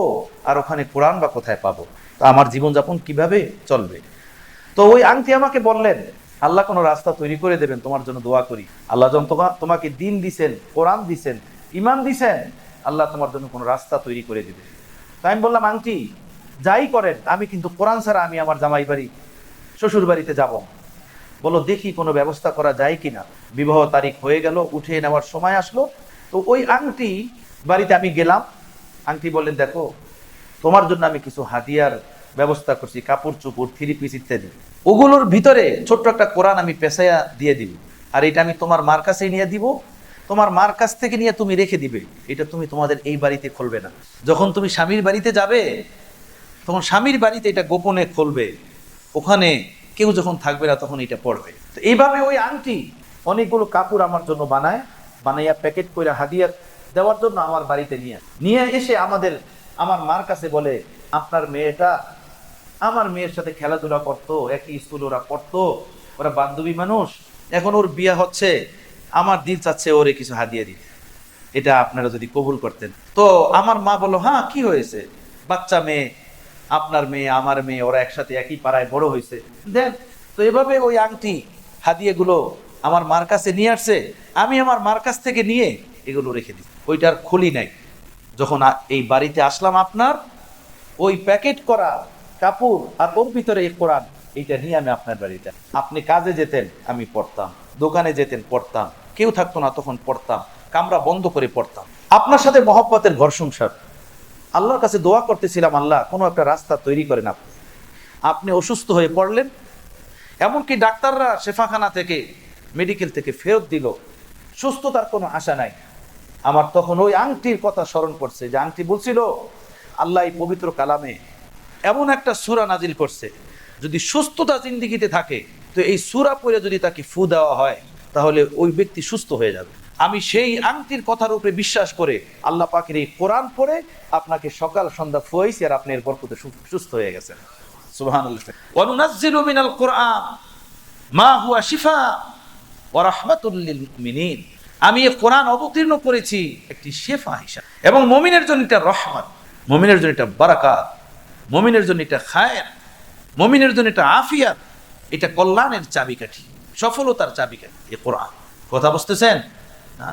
আর ওখানে কোরআন বা কোথায় পাবো? তো আমার জীবনযাপন কিভাবে চলবে? তো ওই আন্টি আমাকে বললেন, আল্লাহ কোনো রাস্তা তৈরি করে দেবেন, তোমার জন্য দোয়া করি। আল্লাহ যখন তোমাকে দিন দিছেন, কোরআন দিছেন, ইমান দিছেন, আল্লাহ তোমার জন্য কোনো রাস্তা তৈরি করে দিবে। তাই আমি বললাম আন্টি যাই করেন, আমি কিন্তু কোরআন ছাড়া আমি আমার জামাই বাড়ি, শ্বশুর বাড়িতে যাব। বলো দেখি কোনো ব্যবস্থা করা যায় কিনা। বিবাহ তারিখ হয়ে গেল, উঠে নেওয়ার সময় আসলো। তো ওই আন্টি বাড়িতে আমি গেলাম। আন্টি বললেন দেখো তোমার জন্য আমি কিছু হাদিয়ার ব্যবস্থা করছি, কাপড় চোপড়, 3 পিস ইত্যাদি। ওগুলোর ভিতরে ছোট্ট একটা কোরআন আমি পেছাইয়া দিয়ে দিব, আর এটা আমি তোমার মার কাছেই নিয়ে দিব, তোমার মার কাছ থেকে নিয়ে তুমি রেখে দিবে, এটা তুমি তোমাদের এই বাড়িতে খুলবে না। যখন তুমি স্বামীর বাড়িতে যাবে তখন স্বামীর বাড়িতে এটা গোপনে খুলবে, ওখানে কেউ যখন থাকবে না তখন এটা পড়বে। তো এইভাবে ওই আন্টি অনেকগুলো কাপড় আমার জন্য বানাইয়া প্যাকেট করে হাদিয়া দেওয়ার জন্য আমার বাড়িতে নিয়ে এসে আমার মার কাছে বলে, আপনার মেয়েটা আমার মেয়ের সাথে খেলাধুলা করতো, একই স্কুল ওরা পড়তো, ওরা বান্ধবী মানুষ, এখন ওর বিয়ে হচ্ছে, আমার দিল চাচ্ছে ওরে কিছু হাদিয়া দিতে, এটা আপনারা যদি কবুল করতেন। তো আমার মা বললো হ্যাঁ কি হয়েছে, বাচ্চা মেয়ে, আপনার মেয়ে আমার মেয়ে, ওরা একসাথে একই পাড়ায় বড় হয়েছে, দেন। তো এভাবে ওই আংটি হাদিয়াগুলো আমার মার কাছে নিয়ে আসছে, আমি আমার মার কাছ থেকে নিয়ে এগুলো রেখে দিই, ওইটার খুলি নাই। যখন এই বাড়িতে আসলাম আপনার, ওই প্যাকেট করা কাপড় আর ওর ভিতরে এই কোরআন, এইটা নিয়ে আমি আপনার বাড়িতে, আপনি কাজে যেতেন আমি পড়তাম, দোকানে যেতেন পড়তাম, কেউ থাকতো না তখন পড়তাম, কামরা বন্ধ করে পড়তাম। আপনার সাথে মহব্বতের ঘর সংসার, আল্লাহর কাছে দোয়া করতেছিলাম, আল্লাহ কোনো একটা রাস্তা তৈরি করেন। আপনি অসুস্থ হয়ে পড়লেন, এমনকি ডাক্তাররা শেফাখানা থেকে, মেডিকেল থেকে ফেরত দিল, সুস্থতার কোনো আশা নাই। আমার তখন ওই আংটির কথা স্মরণ পড়ছে, যে আংটি বলছিল আল্লাহ এই পবিত্র কালামে এমন একটা সূরা নাজিল করছে, যদি সুস্থতা জিন্দেগিতে থাকে তো এই সূরা পড়ে যদি তাকে ফু দেওয়া হয় তাহলে ওই ব্যক্তি সুস্থ হয়ে যাবে। আমি সেই আংটির কথার উপরে বিশ্বাস করে আল্লাহ পাকের এই কোরআন পড়ে আপনাকে সকাল সন্ধ্যা ফুয়াইছি, আর আপনি এর বরকতে সুস্থ হয়ে গেছেন। সুবহানাল্লাহ। ওয়া নুনাজ্জিলু মিনাল কুরআন মা হুয়া শিফা ওয়া রাহমাতুল লিল মুমিনিন। আমি এই কোরআন অবতীর্ণ করেছি একটি শেফা হিসাবে, এবং মুমিনের জন্য এটা রহমত, মুমিনের জন্য এটা বারাকাত, মুমিনের জন্য এটা খায়ের, মুমিনের জন্য এটা আফিয়াত, এটা কল্যাণের চাবিকাঠি, সফলতার চাবিকাঠি এই কোরআন। কথা বুঝতেছেন না?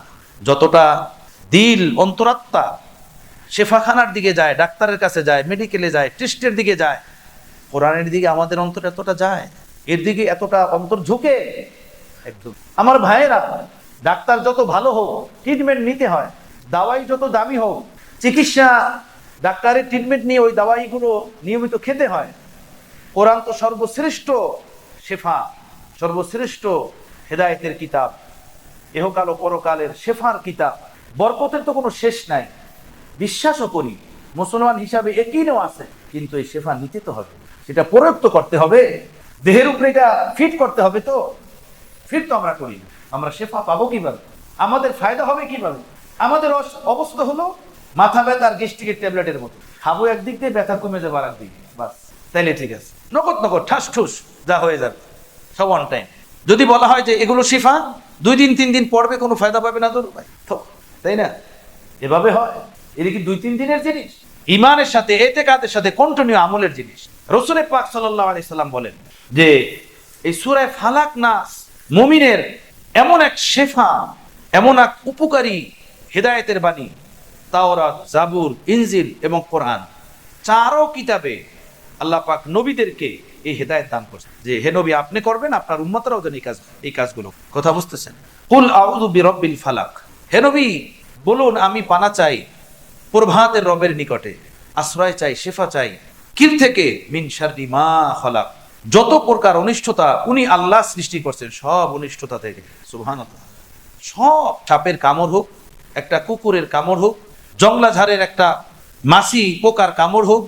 যতটা দিল অন্তরাত্মা শেফাখানার দিকে যায়, ডাক্তারের কাছে যায়, মেডিকেলে যায়, টেস্টের দিকে যায়, কোরআনের দিকে আমাদের অন্তর এতটা যায়, এর দিকে এতটা অন্তর ঝুঁকে একদম। আমার ভাইয়েরা, ডাক্তার যত ভালো হোক ট্রিটমেন্ট নিতে হয়, দাওয়াই যত দামি হোক চিকিৎসা, ডাক্তারের ট্রিটমেন্ট নিয়ে ওই দাওয়াইগুলো নিয়মিত খেতে হয়। কোরআন তো সর্বশ্রেষ্ঠ শেফা, সর্বশ্রেষ্ঠ হেদায়েতের কিতাব, এহকাল ও পরকালের শেফার কিতাব। বরকতের তো কোনো শেষ নাই, বিশ্বাসও করি, মুসলমান হিসাবে একইও আছে, কিন্তু এই শেফা নিতে তো হবে, সেটা প্রয়োগ তো করতে হবে, দেহের উপরে এটা ফিট করতে হবে। তো ফিট তো আমরা করি না, আমরা শেফা পাবো কিভাবে? আমাদের ফায়দা হবে কিভাবে? আমাদের অবস্থা হলো মাথা ব্যথা আর গ্যাস্ট্রিকের ট্যাবলেটের মতো, খাবো একদিক দিয়ে, ব্যথা কমে যাবে আর একদিক, বাস, তাইলে ঠিক আছে। নগদ নগদ ঠাস ঠুস যা হয়ে যাবে সব অন টাইম। যদি বলা হয় যে এগুলো শিফা, 2 দিন 3 দিন পড়বে, কোনো ফায়দা পাবে না, তো তাই না? এভাবে হয়? এটা কি 2-3 দিনের জিনিস? ইমানের সাথে, ইতিকাদের সাথে কন্টিনিউ আমলের জিনিস। রাসূল পাক সাল্লাল্লাহু আলাইহি সাল্লাম বলেন যে এই সূরা ফালাক নাস মুমিনের এমন এক শেফা, এমন এক উপকারী হেদায়েতের বাণী। তাওরাত, জাবুর, ইনজিল এবং কোরআন 4 কিতাবে আল্লাহ পাক নবীদেরকে এই হেদায়েত দান করছেন যে হে নবী আপনি করবেন, আপনার উম্মতরাও যেন এই কাজগুলো। কথা বুঝতেছেন? কুল আউযু বিরাব্বিল ফালাক, হে নবী বলুন আমি পানা চাই প্রভাতের রবের নিকটে, আশ্রয় চাই, শেফা চাই, কির থেকে? মিন শাররি মা খালাক, যত প্রকার অনিষ্টতা উনি আল্লাহ সৃষ্টি করছেন সব অনিষ্টতা থেকে। সুবহানাল্লাহ। সব সাপের কামড় হোক, একটা কুকুরের কামড় হোক, জংলা ঝাড়ের একটা মাছি পোকার কামড় হোক,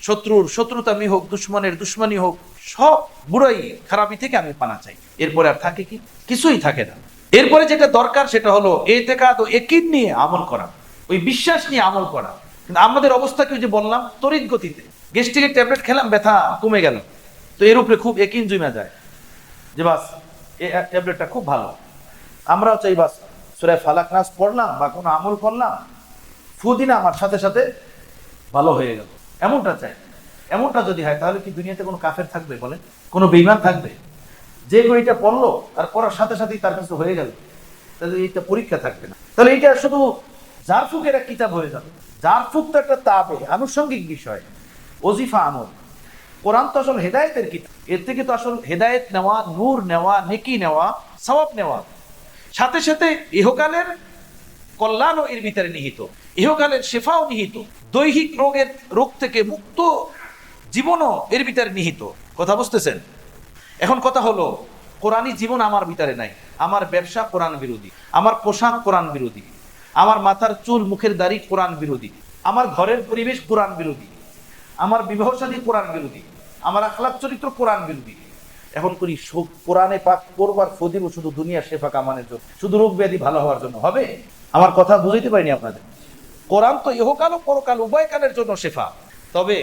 শত্রুর শত্রুতামি হোক, দুশ্মনের দুশ্মনী হোক, সব বুড়াই খারাপি থেকে আমি পানা চাই। এরপরে আর থাকে কি? কিছুই থাকে না। এরপরে যেটা দরকার সেটা হলো ইতিকাদ ও ইয়াকিন নিয়ে আমল করা, ওই বিশ্বাস নিয়ে আমল করা। কিন্তু আমাদের অবস্থা কি, যে বললাম তড়িৎ গতিতে গ্যাস্ট্রিকের ট্যাবলেট খেলাম, ব্যথা কমে গেল, তো এর উপরে খুব ইয়াকিন জমে যায় যে বাস এই ট্যাবলেটটা খুব ভালো। আমরাও চাই বাস সূরা ফালাক নাস পড়লাম বা কোনো আমল করলাম, ফুদিনা আমার সাথে সাথে ভালো হয়ে গেল, এমনটা চাই। এমনটা যদি হয় তাহলে কি দুনিয়াতে কোনো কাফের থাকবে বলেন? কোনো বেঈমান থাকবে? যে এটা পড়লো আর পড়ার সাথে সাথেই তার কাছে হয়ে গেল, তাহলে এইটা পরীক্ষা থাকবে না, তাহলে এটা শুধু জারফুকের এক কিতাব হয়ে যাবে। জারফুক তো একটা তাবে, আনুষঙ্গিক বিষয়, ওজিফা আমল। কোরআন তো আসল হেদায়েতের কিতাব, এর থেকে তো আসল হেদায়েত নেওয়া, নূর নেওয়া, নেকি নেওয়া, সওয়াব নেওয়া, সাথে সাথে ইহকালের কল্যাণও এর ভিতরে নিহিত, ইহকালের শেফাও নিহিত, দৈহিক রোগ থেকে মুক্ত জীবনও এর ভিতরে নিহিত। কথা বুঝতেছেন? এখন কথা হলো কোরআনী জীবন আমার ভিতরে নাই, আমার ব্যবসা কোরআন বিরোধী, আমার পোশাক কোরআন বিরোধী, আমার মাথার চুল মুখের দাড়ি কোরআন বিরোধী, আমার ঘরের পরিবেশ কোরআন বিরোধী, আমার বিবাহ শাদী কোরআন বিরোধী, আমার আখলাক চরিত্র কোরআন বিরোধী। এখন করি কোরআনে পাক করবার ফজিল শুধু দুনিয়া শেফা কামানের জন্য, শুধু রোগ ব্যাধি ভালো হওয়ার জন্য হবে? আমার কথা বুঝাইতে পারিনি আপনাদের। কোরআন তো ইহকাল ও পরকাল উভয় কালের জন্য শেফা, তবে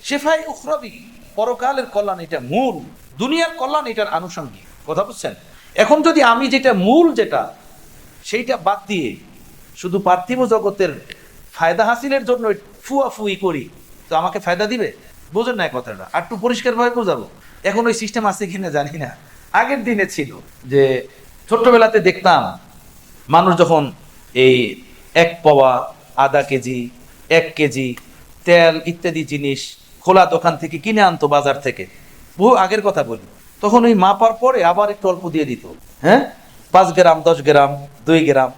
শেফাই উখরাবি, পরকালের কল্যাণ এটা মূল, দুনিয়ার কল্যাণ এটার আনুষঙ্গিক। কথা বুঝছেন? এখন যদি আমি যেটা মূল, যেটা সেইটা বাদ দিয়ে শুধু পার্থিব জগতের ফায়দা হাসিলের জন্য ফুয়াফুই করি, তো আমাকে ফায়দা দিবে? বোঝেন না কথাটা? আর একটু পরিষ্কারভাবে বোঝাবো। এখন ওই সিস্টেম আছে কিনা জানি না, আগের দিনে ছিল যে ছোট্টবেলাতে দেখতাম মানুষ যখন এই 1 পাওয়া, আধা কেজি, 1 কেজি তেল ইত্যাদি জিনিস খোলা দোকান থেকে কিনে আনতো, বাজার থেকে, বহু আগের কথা বলি, তখন ওই মাপার পরে আবার একটু অল্প দিয়ে দিত, হ্যাঁ 5 গ্রাম, 10 গ্রাম, 2 গ্রাম,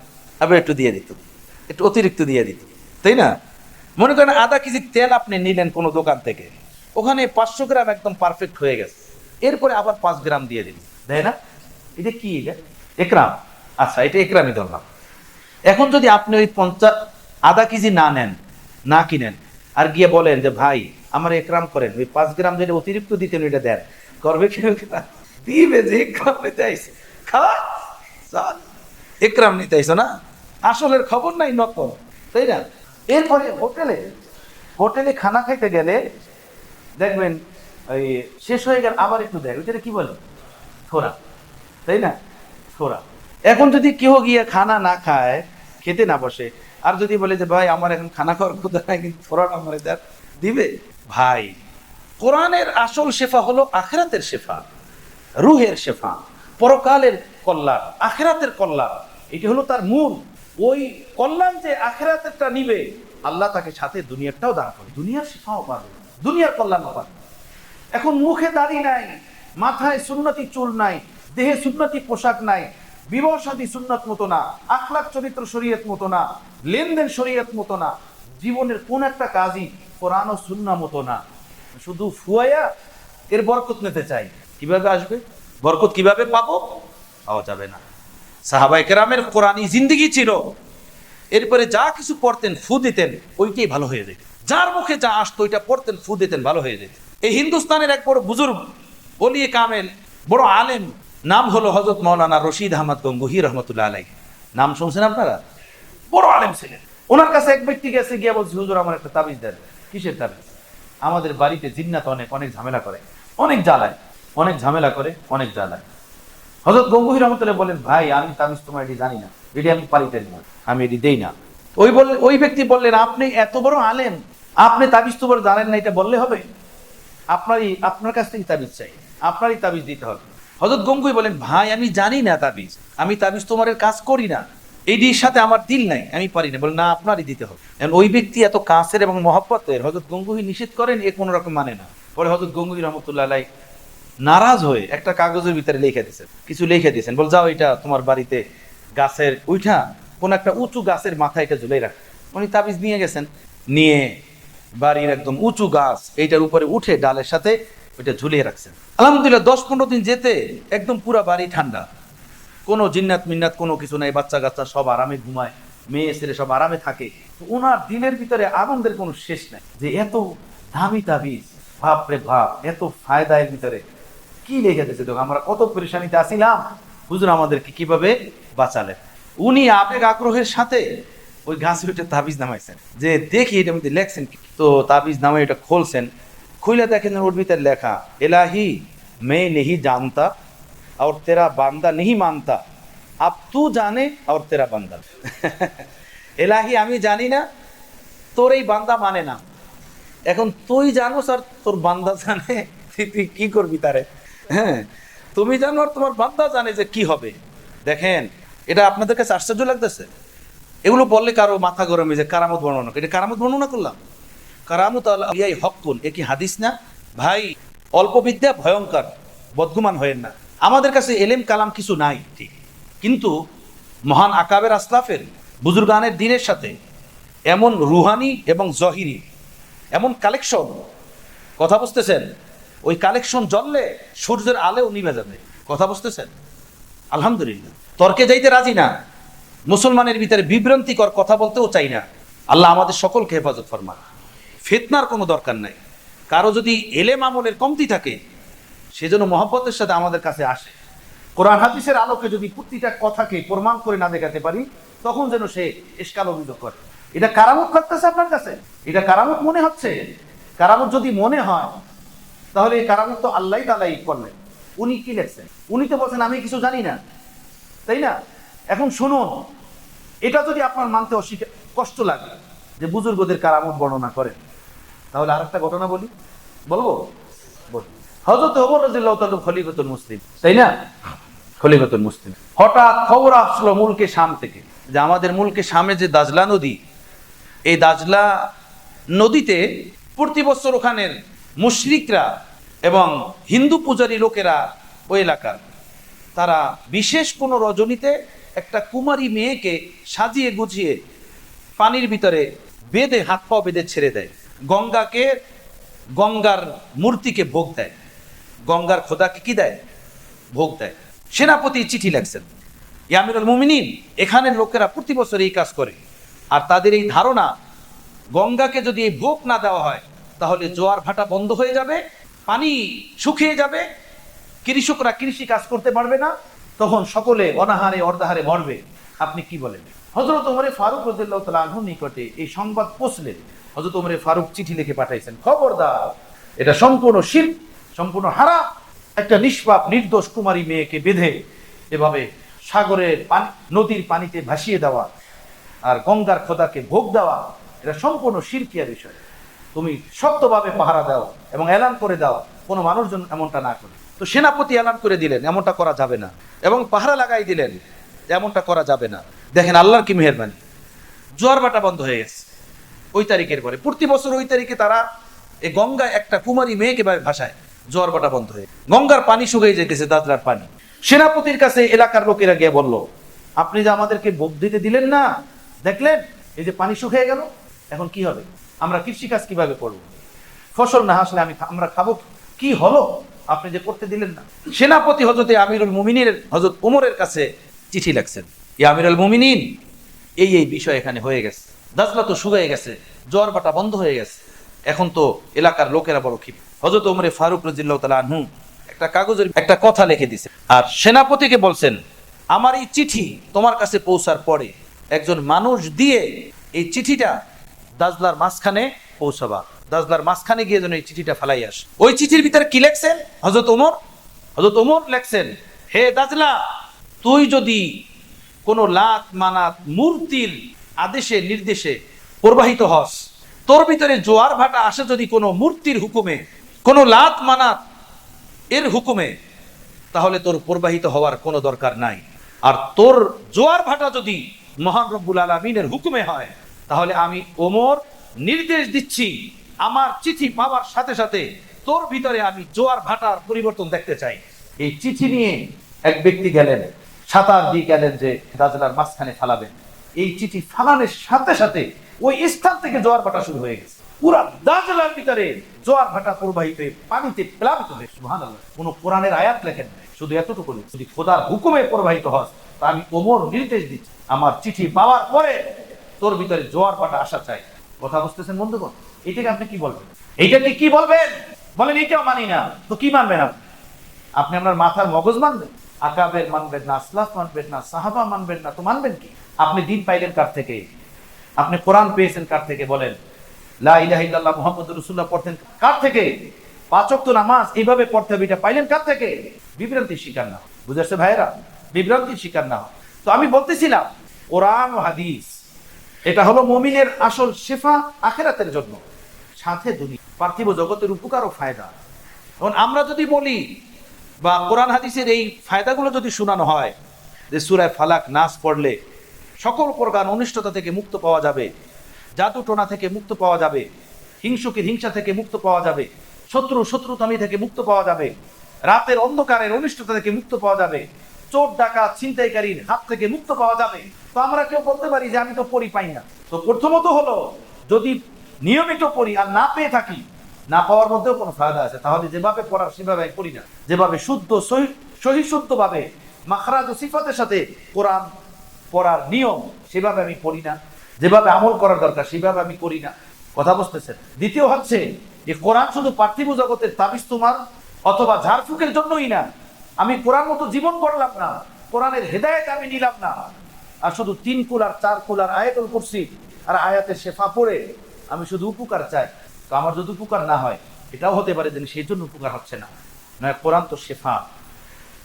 আবার একটু দিয়ে দিত, একটু অতিরিক্ত দিয়ে দিত, তাই না? মনে করেন আধা কেজি তেল আপনি নিলেন কোনো দোকান থেকে, ওখানে 500 গ্রাম একদম পারফেক্ট হয়ে গেছে, এরপরে আবার 5 গ্রাম দিয়ে দিন, তাই না? এটা কি? এটা একরাম। আচ্ছা, এটা একরামই ধরলাম। এখন যদি আপনি ওই আধা কেজি না নেন, না কিনেন, আর গিয়ে বলেন যে ভাই আমার একরাম করেন, ওই 5 গ্রাম যেটা অতিরিক্ত দিতেন ওইটা দেন, করবে কি দিবে? যে একরাম নিতে আইছে, খাওয়া চল, একরাম নিতে আইছো না, আসলের খবর নাই, নকল, তাই না? এরপরে হোটেলে খানা খাইতে গেলে দেখবেন ওই শেষ হয়ে গেল আবার একটু দেয়, ওইটা কি বলে, থোড়া, তাই না? থোড়া। এখন যদি কেউ গিয়ে খানা না খায়, খেতে না বসে, আর যদি বলে যে ভাই আমার এখন খানা খাওয়ার ক্ষুধা নাই, কিন্তু থোড়া আমার দিবে? ভাই, কোরআনের আসল শেফা হলো আখিরাতের শেফা, রুহের শেফা, পরকালের কল্যাণ, আখিরাতের কল্যাণ, এটি হলো তার মূল। ওই কল্যাণ যে আখিরাতেরটা নিবে, আল্লাহ তাকে সাথে দুনিয়াটাও দান করে, দুনিয়ার শেফাও পাবে, দুনিয়ার কল্যাণও পাবে। এখন মুখে দাড়ি নাই, মাথায় সুন্নতি চুল নাই, দেহে সুন্নতি পোশাক নাই, বিবাহ শাদী সুন্নত মতো না, আখলাক চরিত্র শরীয়ত মতো না, লেনদেন শরীয়ত মতো না, জীবনের কোন একটা কাজই কোরআন ও সুন্নাহ মতো না, শুধু ফুয়ায়া এর বরকত নিতে চাই, কিভাবে আসবে? বরকত কিভাবে পাবো? পাওয়া যাবে না। সাহাবায়ে কেরামের কোরআনী জিন্দেগি ছিল, এরপরে যা কিছু পড়তেন ফু দিতেন, ওইটাই ভালো হয়ে যেত। যার মুখে যা আসতো ওইটা পড়তেন, ফু দিতেন, ভালো হয়ে যেত। এই হিন্দুস্তানের এক বড় বুজুর্গ, ওলিয়ে কামেল, বড় আলেম, নাম হলো হযরত মাওলানা রশিদ আহমদ গঙ্গুহি রহমতুল্লাহ আলাইহি। নাম শুনছেন আপনারা? বড় আলেম ছিলেন। ওনার কাছে এক ব্যক্তি গেছে, গিয়ে বলছে হুজুর আমার একটা তাবিজ দেন। কিসের তাবিজ? আমাদের বাড়িতে জিন্নাত অনেক ঝামেলা করে, অনেক জ্বালায়, অনেক ঝামেলা করে, অনেক জ্বালায়। হযরত গঙ্গুহি রহমতুল্লাহ বলেন, ভাই আমি তাবিজ তোমার এটি জানি না, এটি আমি পারিতে না, আমি এটি দেই না। ওই ব্যক্তি বললেন, আপনি এত বড় আলেম, আপনি তাবিজ তোমার জানেন না, এটা বললে হবে? আপনার কাছ থেকে তাবিজ চাই, আপনারই তাবিজ দিতে হবে। হযরত গঙ্গুহি বলেন, ভাই আমি জানি না তাবিজ, আমি তাবিজ তোমার কাজ করি না, এইটির সাথে আমার দিল নাই, আমি পারি না। বলেন, না আপনারই দিতে হবে। ওই ব্যক্তি এত কাছের এবং মহব্বতের, হযরত গঙ্গুহি নিষেধ করেন, এ কোনো রকম মানে না। পরে হযরত গঙ্গুহি রহমতুল্লাহ আলাইহি নারাজ হয়ে একটা কাগজের ভিতরে লিখে দিয়েছেন, কিছু লিখে দিয়েছেন, বল যাও এটা তোমার বাড়িতে গাছের উঠা কোন একটা উঁচু গাছের মাথায় এটা ঝুলে রাখ। উনি তাবিজ নিয়ে গেছেন, নিয়ে বাড়ির একদম উঁচু গাছ এইটার উপরে উঠে ডালের সাথে ওইটা ঝুলিয়ে রাখছেন। আলহামদুলিল্লাহ 10-15 দিন যেতে একদম পুরা বাড়ি ঠান্ডা, কোনো জিন্নাত মিন্নাত কোনো কিছু নাই, বাচ্চা কাচ্চা সব আরামে ঘুমায়, মেয়ে ছেলে সব আরামে থাকে। ওনার দিনের ভিতরে আনন্দের কোনো শেষ নাই, যে এত দামি তাবিজ, বাপরে বাপ, এত ফায়দা এর ভিতরে, কি লেগে দিয়েছে, তো আমরা কত পরেশানিতে আসিলাম, হুজুর আমাদেরকে কিভাবে বাঁচালেন। উনি আবেগ আগ্রহের সাথে ওই গাছে উঠে তাবিজ নামাইছেন, যে দেখি এটার মধ্যে লেখছেন কি। তো তাবিজ নামাই এটা খুলছেন, খুলে দেখেন ওর ভিতরে লেখা, এলাহি मैं नहीं जानता और तेरा बांदा नहीं मानता, अब तू जाने और तेरा बांदा। এলাহি আমি জানি না, তোর এই বান্দা মানে না, এখন তুই জানোস আর তোর বান্দা জানে, তুই কি করবি তারে? হ্যাঁ, তুমি জানো আর তোমার বান্দা জানে যে কি হবে। দেখেন, এটা আপনাদের কাছে আশ্চর্য লাগতেছে? এগুলো বললে কারো মাথা গরমে যে কারামত বর্ণনা, এটা কারামত বর্ণনা করলাম? কারামত আলিয়াই হকুন, এ কি হাদিস না? ভাই, অল্প বিদ্যা ভয়ঙ্কর, বদগুমান হয়েন না। আমাদের কাছে এলেম কালাম কিছু নাই ঠিক, কিন্তু মহান আকাবের আসলাফের বুজুর্গানের দিনের সাথে এমন রুহানি এবং জহিরি এমন কালেকশন, কথা বুঝতেছেন? ওই কালেকশন জ্বললে সূর্যের আলেও নিভে যাবে, কথা বুঝতেছেন? আলহামদুলিল্লাহ, তর্কে যাইতে রাজি না, মুসলমানের ভিতরে বিভ্রান্তিকর কথা বলতেও চাই না। আল্লাহ আমাদের সকলকে হেফাজত ফরমান। ফিতনার কোনো দরকার নাই। কারো যদি এলেম আমলের কমতি থাকে, সেজন্য মহব্বতের সাথে আমাদের কাছে আসে। কোরআন হাদিসের আলোকে যদি প্রতিটা কথাকে প্রমাণ করে না দেখাতে পারি, তখন যেন সে ইশকাল অভিযোগ করে। এটা কারামত করতেছে আপনার কাছে, এটা কারামত মনে হচ্ছে? কারামত যদি মনে হয়, তাহলে এই কারামত তো আল্লাহ তাআলাই করলেন। উনি কি লেখছেন? উনি তো বলছেন আমি কিছু জানি না, তাই না? এখন শুনুন, এটা যদি আপনার মানতে কষ্ট লাগে যে বুজুর্গদের কারামত বর্ণনা করেন, তাহলে আরেকটা ঘটনা বলি, বলবো? হযরত ওমর রাদিয়াল্লাহু তাআলা খলিফাতুল মুসলিম, তাই না? খলিফাতুল মুসলিম। হঠাৎ খবর আসলো মুলকে শাম থেকে, যে আমাদের মুলকে শামে যে দাজলা নদী, এই দাজলা নদীতে প্রতি বছর ওখানের মুশরিকরা এবং হিন্দু পূজারী লোকেরা, ওই এলাকার, তারা বিশেষ কোনো রজনীতে একটা কুমারী মেয়েকে সাজিয়ে গুছিয়ে পানির ভিতরে বেঁধে, হাত পা বেঁধে ছেড়ে দেয়। গঙ্গার মূর্তিকে ভোগ দেয়, গঙ্গার খোদাকে কি দেয়? ভোগ দেয়। সেনাপতি চিঠি লেখছেন, ইয়া আমিরুল মুমিনিন, এখানের লোকেরা প্রতি বছর এই কাজ করে, আর তাদের এই ধারণা গঙ্গাকে যদি এই ভোগ না দেওয়া হয় তাহলে জোয়ার ভাটা বন্ধ হয়ে যাবে, পানি শুকিয়ে যাবে, কৃষকরা কৃষি কাজ করতে পারবে না, তখন সকলে অনাহারে অর্ধাহারে মরবে। আপনি কি বলেন? হযরত ওমর ফারুক রাদিয়াল্লাহু তাআলা আনহুর নিকটে এই সংবাদ পৌঁছলে হযরত ওমর ফারুক চিঠি লিখে পাঠাইছেন, খবরদার, এটা সম্পূর্ণ শিরক, সম্পূর্ণ হারাম। একটা নিষ্পাপ নির্দোষ কুমারী মেয়েকে বেঁধে এভাবে সাগরের পানি, নদীর পানিতে ভাসিয়ে দেওয়া আর গঙ্গার খোদাকে ভোগ দেওয়া, এটা সম্পূর্ণ শিরকিয়া বিষয়। তুমি শক্তভাবে পাহারা দাও এবং এলান করে দাও কোনো মানুষজন এমনটা না করে। তো সেনাপতি এলান করে দিলেন এমনটা করা যাবে না, এবং পাহারা লাগাই দিলেন এমনটা করা যাবে না। দেখেন আল্লাহর কি মেহেরবানি, জোয়ার ভাটা বন্ধ হয়ে গেছে ওই তারিখের পরে। প্রতি বছর ওই তারিখে তারা এই গঙ্গায় একটা কুমারী মেয়েকে ভাসায়, জোয়ার ভাটা বন্ধ হয়ে গঙ্গার পানি শুকিয়ে যেতেছে, দাজলার পানি। সেনাপতির কাছে এলাকার লোকেরা গিয়ে বলল, আপনি যে আমাদেরকে ভোগ দিতে দিলেন না, দেখলেন এই যে পানি শুকিয়ে গেল, এখন কি হবে? আমরা কৃষিকাজ কিভাবে করব? ফসল না আসলে আমরা খাবো কি? হলো আপনি যে করতে দিলেন না। সেনাপতি হযরতে আমিরুল মুমিনিন হযরত ওমরের কাছে চিঠি লিখছেন, ইয়া আমিরুল মুমিনিন, এই বিষয় এখানে হয়ে গেছে, দাজলা তো শুকিয়ে গেছে, জোয়ার ভাটা বন্ধ হয়ে গেছে, এখন তো এলাকার লোকেরা বড় ক্ষিপ্ত। হযরত ওমর ফারুক রাদিয়াল্লাহু তাআলা আনহু একটা কাগজের একটা কথা লিখে দিয়েছে, আর সেনাপতিকে বলছেন, আমার এই চিঠি তোমার কাছে পৌঁছার পরে একজন মানুষ দিয়ে এই চিঠিটা দাজলার মাঝখানে পৌঁছাবা, দাজলার মাঝখানে গিয়ে যেন এই চিঠিটা ফেলাই আস। ওই চিঠির ভিতরে কি লেখছেন হযরত ওমর লেখছেন, হে দাজলা, তুই যদি কোনো লাত মানাত মূর্তির আদেশে নির্দেশে প্রবাহিত হস, তোর ভিতরে জোয়ার ভাটা আসে যদি কোনো মূর্তির হুকুমে, কোনো লাত মানাত এর হুকুমে, তাহলে তোর প্রবাহিত হওয়ার কোনো দরকার নাই। আর তোর জোয়ার ভাটা যদি মহান রব্বুল আলামিনের হুকুমে হয়, তাহলে আমি ওমর নির্দেশ দিচ্ছি, আমার চিঠি পাওয়ার সাথে সাথে তোর ভিতরে আমি জোয়ার ভাটার পরিবর্তন দেখতে চাই। এই চিঠি নিয়ে এক ব্যক্তি গেলেন, সাঁতার দিয়ে গেলেন যে দাজলার মাঝখানে ফালাবেন। এই চিঠি ফালানোর সাথে সাথে ওই স্থান থেকে জোয়ার ভাটা শুরু হয়ে গেছে, পুরা দাজলার ভিতরে জোয়ার ভাটা প্রবাহিত হয়ে পানিতে প্লাবিত হয়ে। সুবহানাল্লাহ, কোন কোরআনের আয়াত লেখেন নাই, শুধু এতটুকু, যদি খোদার হুকুমে প্রবাহিত হয়, তা আমি ওমর নির্দেশ দিচ্ছি, আমার চিঠি পাওয়ার পরে তোর ভিতরে জোয়ার ভাটা আসা চাই। কথা বুঝতেছেন বন্ধুগণ? এটাকে আপনি কি বলবেন? এইটাকে কি বলবেন? বলেন এটাও মানি না, তো কি মানবেন আপনি? আপনার মাথার মগজ মানবেন? আকাবের মানবেন না, আসলাফ মানবেন না, সাহাবা মানবেন না, তো মানবেন কি? আপনি দিন পাইলেন কার থেকে? আপনি কোরআন পেয়েছেন কার থেকে? বলেন লা ইলাহা ইল্লাল্লাহ মুহাম্মাদুর রাসূলুল্লাহ পড়তেন কার থেকে? 5 ওয়াক্ত নামাজ এইভাবে পড়তে হবে, এটা পাইলেন কার থেকে? বিভ্রান্তির শিকার না, বুঝাচ্ছে ভাইরা, বিভ্রান্তির শিকার না। তো আমি বলতেছিলাম, কোরআন ও হাদিস এটা হলো মুমিনের আসল শিফা আখিরাতের জন্য, সাথে দুনিয়া পার্থিব জগতের উপকার ও ফায়দা। এখন আমরা যদি বলি বা কোরআন হাদিসের এই ফায়দাগুলো যদি শোনানো হয় যে সূরা ফালাক নাস পড়লে সকল প্রকার অনিষ্টতা থেকে মুক্ত পাওয়া যাবে, জাদু টোনা থেকে মুক্ত পাওয়া যাবে, হিংসুকের হিংসা থেকে মুক্ত পাওয়া যাবে, শত্রুতামি থেকে মুক্ত পাওয়া যাবে, রাতের অন্ধকারের অনিষ্টতা থেকে মুক্ত পাওয়া যাবে, চোর ডাকাত ছিনতাইকারীর হাত থেকে মুক্ত পাওয়া যাবে, তো আমরা কেউ বলতে পারি যে আমি তো পড়ি পাই না। তো প্রথমত হলো, যদি নিয়মিত পড়ি আর না পেয়ে থাকি, না পাওয়ার মধ্যেও কোনো ফায়দা আছে, তাহলে যেভাবে পড়ার সেভাবে পড়ি না, যেভাবে শুদ্ধ সহি শুদ্ধভাবে মাখরাজ ও সিফাতের সাথে কোরআন পড়ার নিয়ম সেভাবে আমি পড়ি না, যেভাবে আমল করার দরকার সেভাবে আমি করি না। কথা বুঝতেছেন? দ্বিতীয় হচ্ছে যে কোরআন শুধু পার্থিব জগতের তাবিজ তোমার অথবা ঝাড়ফুঁকের জন্যই না, আমি কোরআন মতো জীবন করলাম না, কোরআনের হেদায়েত আমি নিলাম না, আর শুধু 3 কুল আর 4 কুল আর আয়াতুল কুরসি আর আয়াতের শেফা পড়ে আমি শুধু উপকার চাই। তো আমার যদি উপকার না হয়, এটাও হতে পারে যে সেই জন্য উপকার হচ্ছে না। নয়, কোরআন তো শেফা,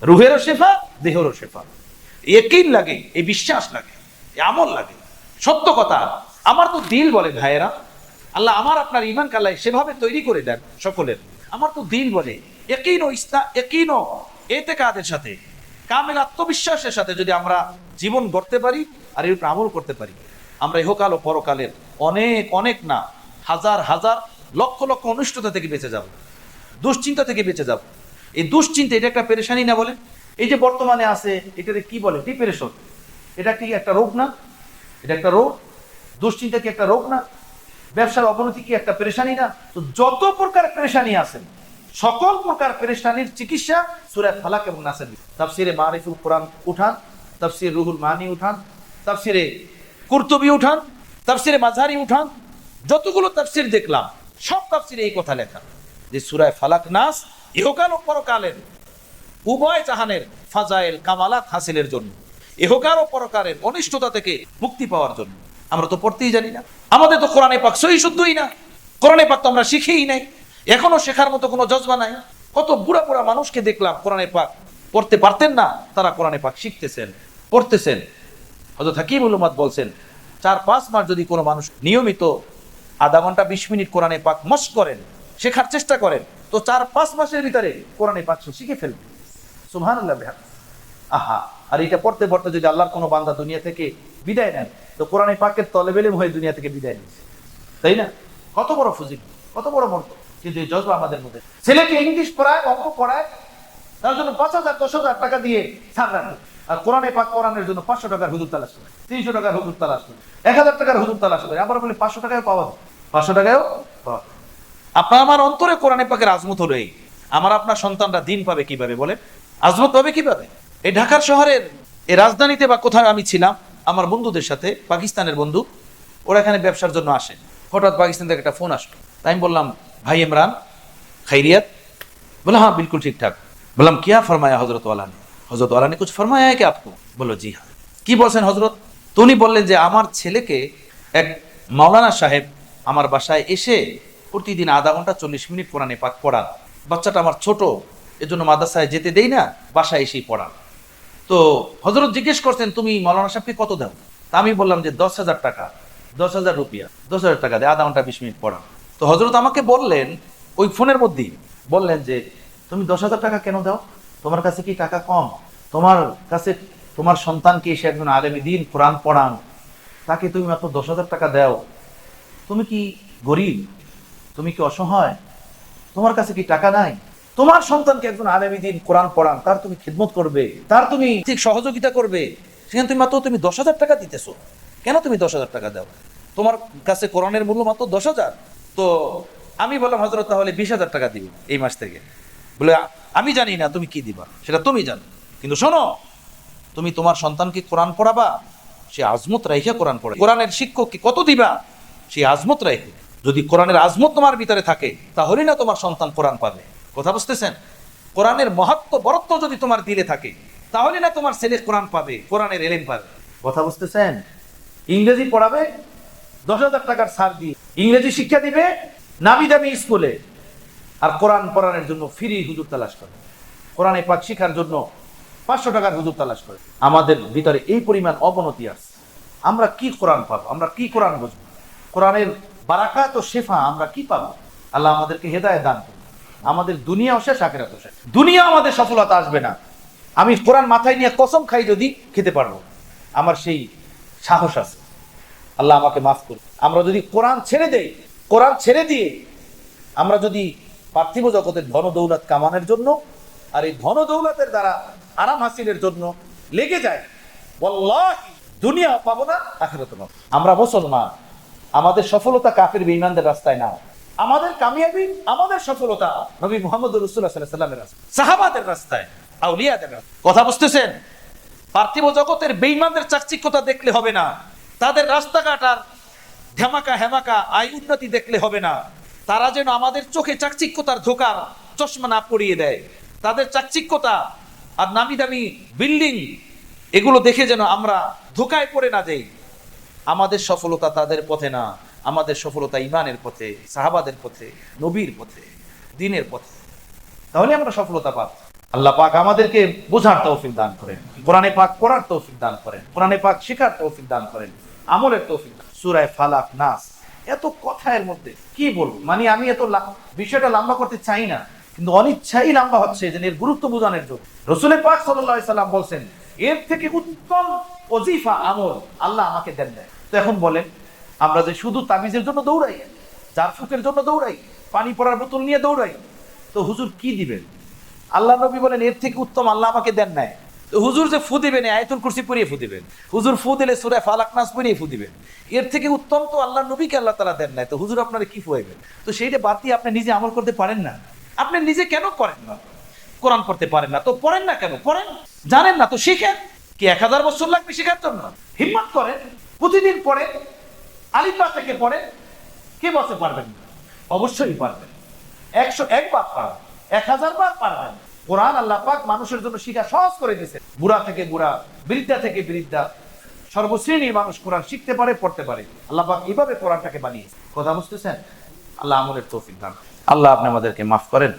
রুহেরও শেফা, দেহেরও শেফা। ইয়াকিন লাগে, এই বিশ্বাস লাগে, এই আমল লাগে, সত্য কথা। আমার তো দিল বলে ভাইয়েরা, আল্লাহ আমার আপনার ঈমান কালাই সেভাবে তৈরি করে দেন সকলের। আমার তো দিল বলে ইয়াকিন ও ইতিকাদের সাথে, কামেল আত্মবিশ্বাসের সাথে যদি আমরা জীবন গড়তে পারি আর এর উপর আমল করতে পারি, আমরা ইহকাল ও পরকালের অনেক না, হাজার হাজার লক্ষ লক্ষ অনিষ্টতা থেকে বেঁচে যাব, দুশ্চিন্তা থেকে বেঁচে যাব। এই দুশ্চিন্তা এটা একটা পেরেশানি না? বলে এই যে বর্তমানে আছে, এটাকে কি বলে? ডিপ্রেশন। এটা কি একটা রোগ না? এটা একটা রোগ। দুশ্চিন্তা কি একটা রোগ না? ব্যবসার অবনতি কি একটা পেরেশানি না? তো যত প্রকার পেরেশানি আছে, সকল প্রকার পেরেশানির চিকিৎসা সূরা ফালাক এবং নাসের। তাফসিরে মারিফুল কোরআন উঠান, তাফসির রুহুল মানি উঠান, তাফসিরে কুরতুবী উঠান, তাফসিরে মাযহারি উঠান, যতগুলো তাফসীর দেখলাম সব তাফসীরে এই কথা লেখা যে সূরা ফালাক নাস ইহকাল ও পরকালের উভয় জাহানের ফাজাইল কামালাত হাসিলের জন্য, ইহকাল ও পরকালের অনিষ্টতা থেকে মুক্তি পাওয়ার জন্য। আমরা তো পড়তেই জানি না, আমাদের তো কোরআনে পাক সহি শুদ্ধই না, কোরআনে পাক তো আমরা শিখেই নাই, এখনো শেখার মতো কোনো জজবা নাই। কত বুড়া বুড়া মানুষকে দেখলাম কোরআনে পাক পড়তে পারতেন না, তারা কোরআনে পাক শিখতেছেন, পড়তেছেন। হযরত হাকিমুল উম্মাত বলছেন 4-5 মাস যদি কোনো মানুষ নিয়মিত আধা ঘন্টা 20 মিনিট কোরআনে পাক মশক করেন, শেখার চেষ্টা করেন, তো 4-5 মাসের ভিতরে কোরআনে পাক শিখে ফেলবেন। সুবহানাল্লাহ। আহা, আর এটা পড়তে পড়তে যদি আল্লাহর কোনো বান্দা দুনিয়া থেকে বিদায় নেন, তো কোরআনে পাকের তলেবে ইলম হয়ে দুনিয়া থেকে বিদায় নিয়েছে, তাই না? কত বড় ফজিলত, কত বড় মর্যাদা। কিন্তু এই জজবা আমাদের মধ্যে। ছেলেকে ইংলিশ পড়ায়, অঙ্ক পড়ায়, তার জন্য 5,000-10,000 টাকা দিয়ে ছাড় রাখে, আর কোরআনে পাক কোরআনের জন্য 500 টাকার হুজুর তালাশ করে, 300 টাকার হুজুর তালাশ করে, 1000 টাকার হুজুর তালাশ করে। আমরা বলি 500 টাকায় পাওয়া যায়, 500 টাকায়ও পাওয়া যায়। আপনার আমার অন্তরে কোরআনে পাকের আজমত হলো এই, আমার আপনার সন্তানরা দিন পাবে কিভাবে বলেন? আজমত পাবে কিভাবে? এই ঢাকার শহরের এই রাজধানীতে বা কোথাও আমি ছিলাম আমার বন্ধুদের সাথে, পাকিস্তানের বন্ধু, ওরা এখানে ব্যবসার জন্য আসে। হঠাৎ পাকিস্তান থেকে একটা ফোন আসলো, তাই আমি বললাম ভাই ইমরান खैरियत? बोला हाँ बिल्कुल ठीक ठाक। बोला क्या फरमाया हजरत वाला ने? हजरत वाला ने कुछ फरमाया है क्या आपको? बोलो जी हाँ। কি বলছেন হযরত? তো উনি বললেন যে আমার ছেলেকে এক মাওলানা সাহেব আমার বাসায় এসে প্রতিদিন আধা ঘন্টা 40 মিনিট কোরআনে পাক পড়ান। বাচ্চাটা আমার ছোট, এজন্য মাদ্রাসায় যেতে দেই না, বাসায় এসেই পড়ান। তো হযরত জিজ্ঞেস করছেন তুমি মাওলানা সাহেবকে কত দাও? তা আমি বললাম যে 10,000 টাকা, 10,000 রুপিয়া, 10,000 টাকা দিয়ে আধা ঘন্টা 20 মিনিট পড়ান। তো হযরত আমাকে বললেন ওই ফোনের মধ্যেই বললেন যে তুমি 10,000 টাকা কেন দাও? তোমার কাছে কি টাকা কম? তোমার কাছে তোমার সন্তানকে এসে একজন আলেমী দ্বীন কোরআন পড়ান, তাকে তুমি মাত্র 10,000 টাকা দাও। তুমি কি গরিব? তুমি কি অসহায়? তোমার কাছে কি টাকা নাই? তোমার সন্তানকে একজন আলেমী দ্বীন কোরআন পড়ান, তার তুমি খিদমত করবে, তার তুমি ঠিক সহযোগিতা করবে, সেখানে তুমি মাত্র 10,000 টাকা দিতেছো। কেন তুমি 10,000 টাকা দাও? তোমার কাছে কোরআনের মূল্য মাত্র 10,000। তো আমি বললাম হযরত তাহলে 20,000 টাকা দিব এই মাস থেকে। বলে আমি জানি না তুমি কি দিবা, সেটা তুমি জানো, কিন্তু শোনো, তুমি তোমার সন্তানকে কোরআন পড়াবা, সে আজমত রাইখা কোরআন পড়ে। কোরআনের শিক্ষককে কত দিবা, সে আজমত রাইখে। যদি কোরআনের আজমত তোমার ভিতরে থাকে, তাহলেই না তোমার সন্তান কোরআন পাবে। কথা বুঝতেছেন? কোরআনের মহত্ব বরত্ব যদি তোমার দিলে থাকে, তাহলে না তোমার ছেলে কোরআন পাবে, কোরআনের এলেম পাবে। কথা বুঝতেছেন? ইংরেজি পড়াবে 10,000 টাকার ছাড় দিয়ে, ইংরেজি শিক্ষা দিবে নামি দামি স্কুলে, আর কোরআন পড়ানোর জন্য ফ্রি হুজুর তালাশ করে, কোরআনে পাক শিখার জন্য 500 টাকার হুজুর তালাশ করে। আমাদের ভিতরে এই পরিমাণ অবনতি আছে। আমরা কি কোরআন পাবো? আমরা কি কোরআন বুঝবো? কোরআনের বারাকাত ও শেফা আমরা কি পাবো? আল্লাহ আমাদেরকে হেদায়েত দান করুন। আমাদের দুনিয়াও শেষ, আখিরাতও শেষ। দুনিয়া আমাদের সফলতা আসবে না। আমি কোরআন মাথায় নিয়ে কসম খাই যদি খেতে পারবো, আমার সেই সাহস আছে। আল্লাহ আমাকে মাফ করুন। আমরা যদি কোরআন ছেড়ে দেই, কোরআন ছেড়ে দিয়ে আমরা যদি পার্থিব জগতের ধন দৌলত কামানোর জন্য আর এই ধন দৌলতের দ্বারা আরাম হাসিলের জন্য লেগে যায়, ওয়াল্লাহি দুনিয়া পাবো না, আখিরাতও পাবো। আমরা মুসলমান, আমাদের সফলতা কাফের বেঈমানদের রাস্তায় না, আমাদের কামিয়াবি, আমাদের সফলতা নবী মুহাম্মদ রাসূলুল্লাহ সাল্লাল্লাহু আলাইহি ওয়াসাল্লামের রাস্তায়, সাহাবাদের রাস্তায়, আউলিয়াদের রাস্তায়। কথা বুঝতেছেন? পার্থিব জগতের বেঈমানদের চাকচিক্যতা দেখলে হবে না, তাদের রাস্তাঘাট আর ধামাকা হেমাকা আয় উন্নতি দেখলে হবে না। তারা যেন আমাদের চোখে চাকচিক্যতার ধোকার চশমা না পরিয়ে দেয়। তাদের চাকচিক্যতা আর নামি দামি বিল্ডিং এগুলো দেখে যেন আমরা ধোকায় পড়ে না যাই। আমাদের সফলতা তাদের পথে না, আমাদের সফলতা ইমানের পথে, সাহাবাদের পথে, নবীর পথে, দ্বীনের পথে। তাহলে আমরা সফলতা পাব। আল্লাহ পাক আমাদেরকে বোঝার তৌফিক দান করেন, কোরআনে পাক পড়ার তৌফিক দান করেন, কোরআনে পাক শেখার তৌফিক দান করেন, আমলের তৌফিক। সূরা ফালাক নাস, এত কথা এর মধ্যে কি বলবো, মানে আমি এত বিষয়টা লম্বা করতে চাই না, কিন্তু অনিচ্ছাই লম্বা হচ্ছে যে এর গুরুত্ব বোঝানোর জন্য। রাসূল পাক সাল্লাল্লাহু আলাইহি সাল্লাম বলছেন এর থেকে উত্তম ওজিফা আমল আল্লাহ আমাকে দেন নাই। তো এখন বলেন, আমরা যে শুধু তাবিজের জন্য দৌড়াই, জারফুকের জন্য দৌড়াই, পানি পড়ার বোতল নিয়ে দৌড়াই, তো হুজুর কি দিবেন? আল্লাহ নবী বলেন এর থেকে উত্তম আল্লাহ আমাকে দেন নাই। তো হুজুর যে ফু দিবেন, আয়াতুল কুরসি পড়িয়ে ফু দিবেন, হুজুর ফু দিলে সূরা ফালাক নাস পড়িয়ে ফু দিবেন, এর থেকে উত্তম তো আল্লাহ নবীকে আল্লাহ তাআলা দেন নাই। তো হুজুর আপনারা কি ফুয়াইবেন? তো সেইটা বাদ দিয়ে আপনি নিজে আমল করতে পারেন না। আপনি নিজে কেন করেন না? কোরআন পড়তে পারেন না, তো পড়েন না কেন? পড়েন। জানেন না তো শিখেন। কি 1000 বছর লাগবে শেখার জন্য? হিম্মত করেন, প্রতিদিন পড়েন, আলিফ বা থেকে পড়েন, কে বলতে পারবেন না? অবশ্যই পারবেন। 101 বার পারবেন, 1000 বার পারবেন। কোরআন আল্লাহ পাক মানুষের জন্য শিক্ষা সহজ করে দিয়েছে। বুড়া থেকে বুড়া, বৃদ্ধা থেকে বৃদ্ধা, সর্বশ্রেণীর মানুষ কোরআন শিখতে পারে, পড়তে পারে। আল্লাহ পাক এইভাবে কোরআনটাকে বানিয়েছে। কথা বুঝতেছেন? আল্লাহ আমলের তৌফিক দান। আল্লাহ আপনি আমাদেরকে মাফ করেন।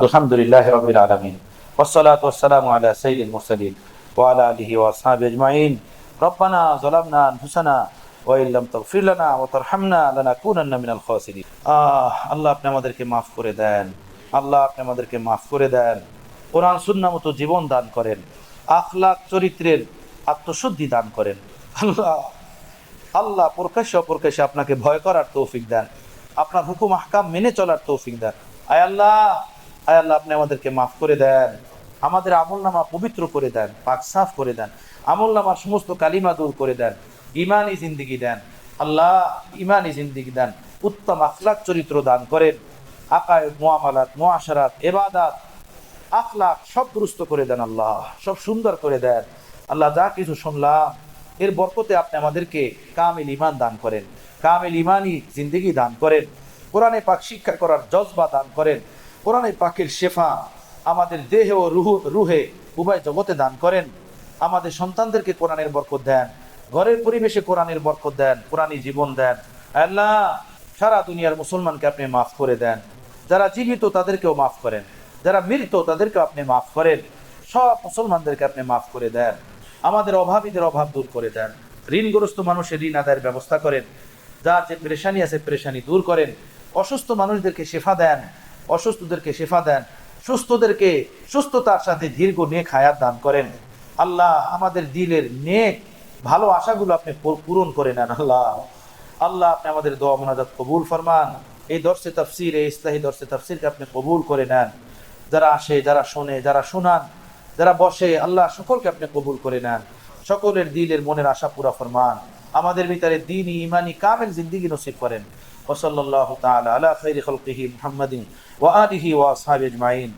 আলহামদুলিল্লাহি রাব্বিল আলামিন, ওয়াসসালাতু ওয়াসসালামু আলা সাইয়্যিদিল মুরসালিন ওয়া আলা আলিহি ওয়া আসহাবিহি আজমাইন। রব্বানা যালামনা আনফুসানা ওয়া ইল্লাম তাগফির লানা ওয়া তারহামনা লানাকুনান্না মিনাল খাসিরিন। আল্লাহ আপনি আমাদেরকে মাফ করে দেন। আল্লাহ আপনি আমাদেরকে মাফ করে দেন। কোরআন সুন্নাহ মতো জীবন দান করেন। আখলাক চরিত্রের আত্মশুদ্ধি দান করেন। আল্লাহ আল্লাহ প্রকাশ্যে অপ্রকাশ্যে আপনাকে ভয় করার তৌফিক দেন। আপনার হুকুম আহকাম মেনে চলার তৌফিক দেন। আয় আল্লাহ আপনি আমাদেরকে মাফ করে দেন। আমাদের আমলনামা পবিত্র করে দেন, পাক সাফ করে দেন। আমলনামার সমস্ত কালিমা দূর করে দেন। ঈমানি জিন্দেগি দেন আল্লাহ, ঈমানি জিন্দেগি দেন। উত্তম আখলাক চরিত্র দান করেন। আকায়েদ, মুআমালাত, মুআশারাত, ইবাদাত, আখলাক সব দুরুস্ত করে দেন আল্লাহ, সব সুন্দর করে দেন আল্লাহ। যা কিছু শুনলাম এর বরকতে আপনি আমাদেরকে কামিল ঈমান দান করেন, কামিল ঈমানি জিন্দেগি দান করেন। কোরআনে পাক শিক্ষা করার জজবা দান করেন। কোরআনে পাকের শেফা আমাদের দেহে ও রুহে উভয় জগতে দান করেন। আমাদের সন্তানদেরকে কোরআনের বরকত দেন, ঘরের পরিবেশে কোরআনের বরকত দেন, কোরআনী জীবন দেন। আল্লাহ সারা দুনিয়ার মুসলমানকে আপনি মাফ করে দেন। যারা জীবিত তাদেরকেও মাফ করেন, যারা মৃত তাদেরকেও আপনি মাফ করেন। সব মুসলমানদেরকে আপনি মাফ করে দেন। আমাদের অভাবীদের অভাব দূর করে দেন। ঋণগ্রস্ত মানুষের ঋণ আদায়ের ব্যবস্থা করেন। যার যে পেরেশানি আছে পেরেশানি দূর করেন। অসুস্থ মানুষদেরকে শেফা দেন, অসুস্থদেরকে শেফা দেন। সুস্থদেরকে সুস্থতার সাথে দীর্ঘ নেক হায়াত দান করেন। আল্লাহ আমাদের দিলের নেক ভালো আশাগুলো আপনি পূরণ করে নেন। আল্লাহ আপনি আমাদের দোয়া মুনাজাত কবুল ফরমান। এই দর্শে তাফসির, এই ইসলাহি দর্শে তাফসিরকে আপনি কবুল করে নেন। যারা আসে, যারা শোনে, যারা শোনান, যারা বসে, আল্লাহ সকলকে আপনি কবুল করে নেন। সকলের দিলের মনের আশা পুরা ফরমান। আমাদের ভিতরে দ্বীনি ঈমানি কামিল জিন্দেগি নসিব করেন। ওয়া সাল্লাল্লাহু তাআলা আলা খাইরি খালকিহি মুহাম্মাদিন ওয়া আলিহি ওয়া আসহাবিহি আজমাইন।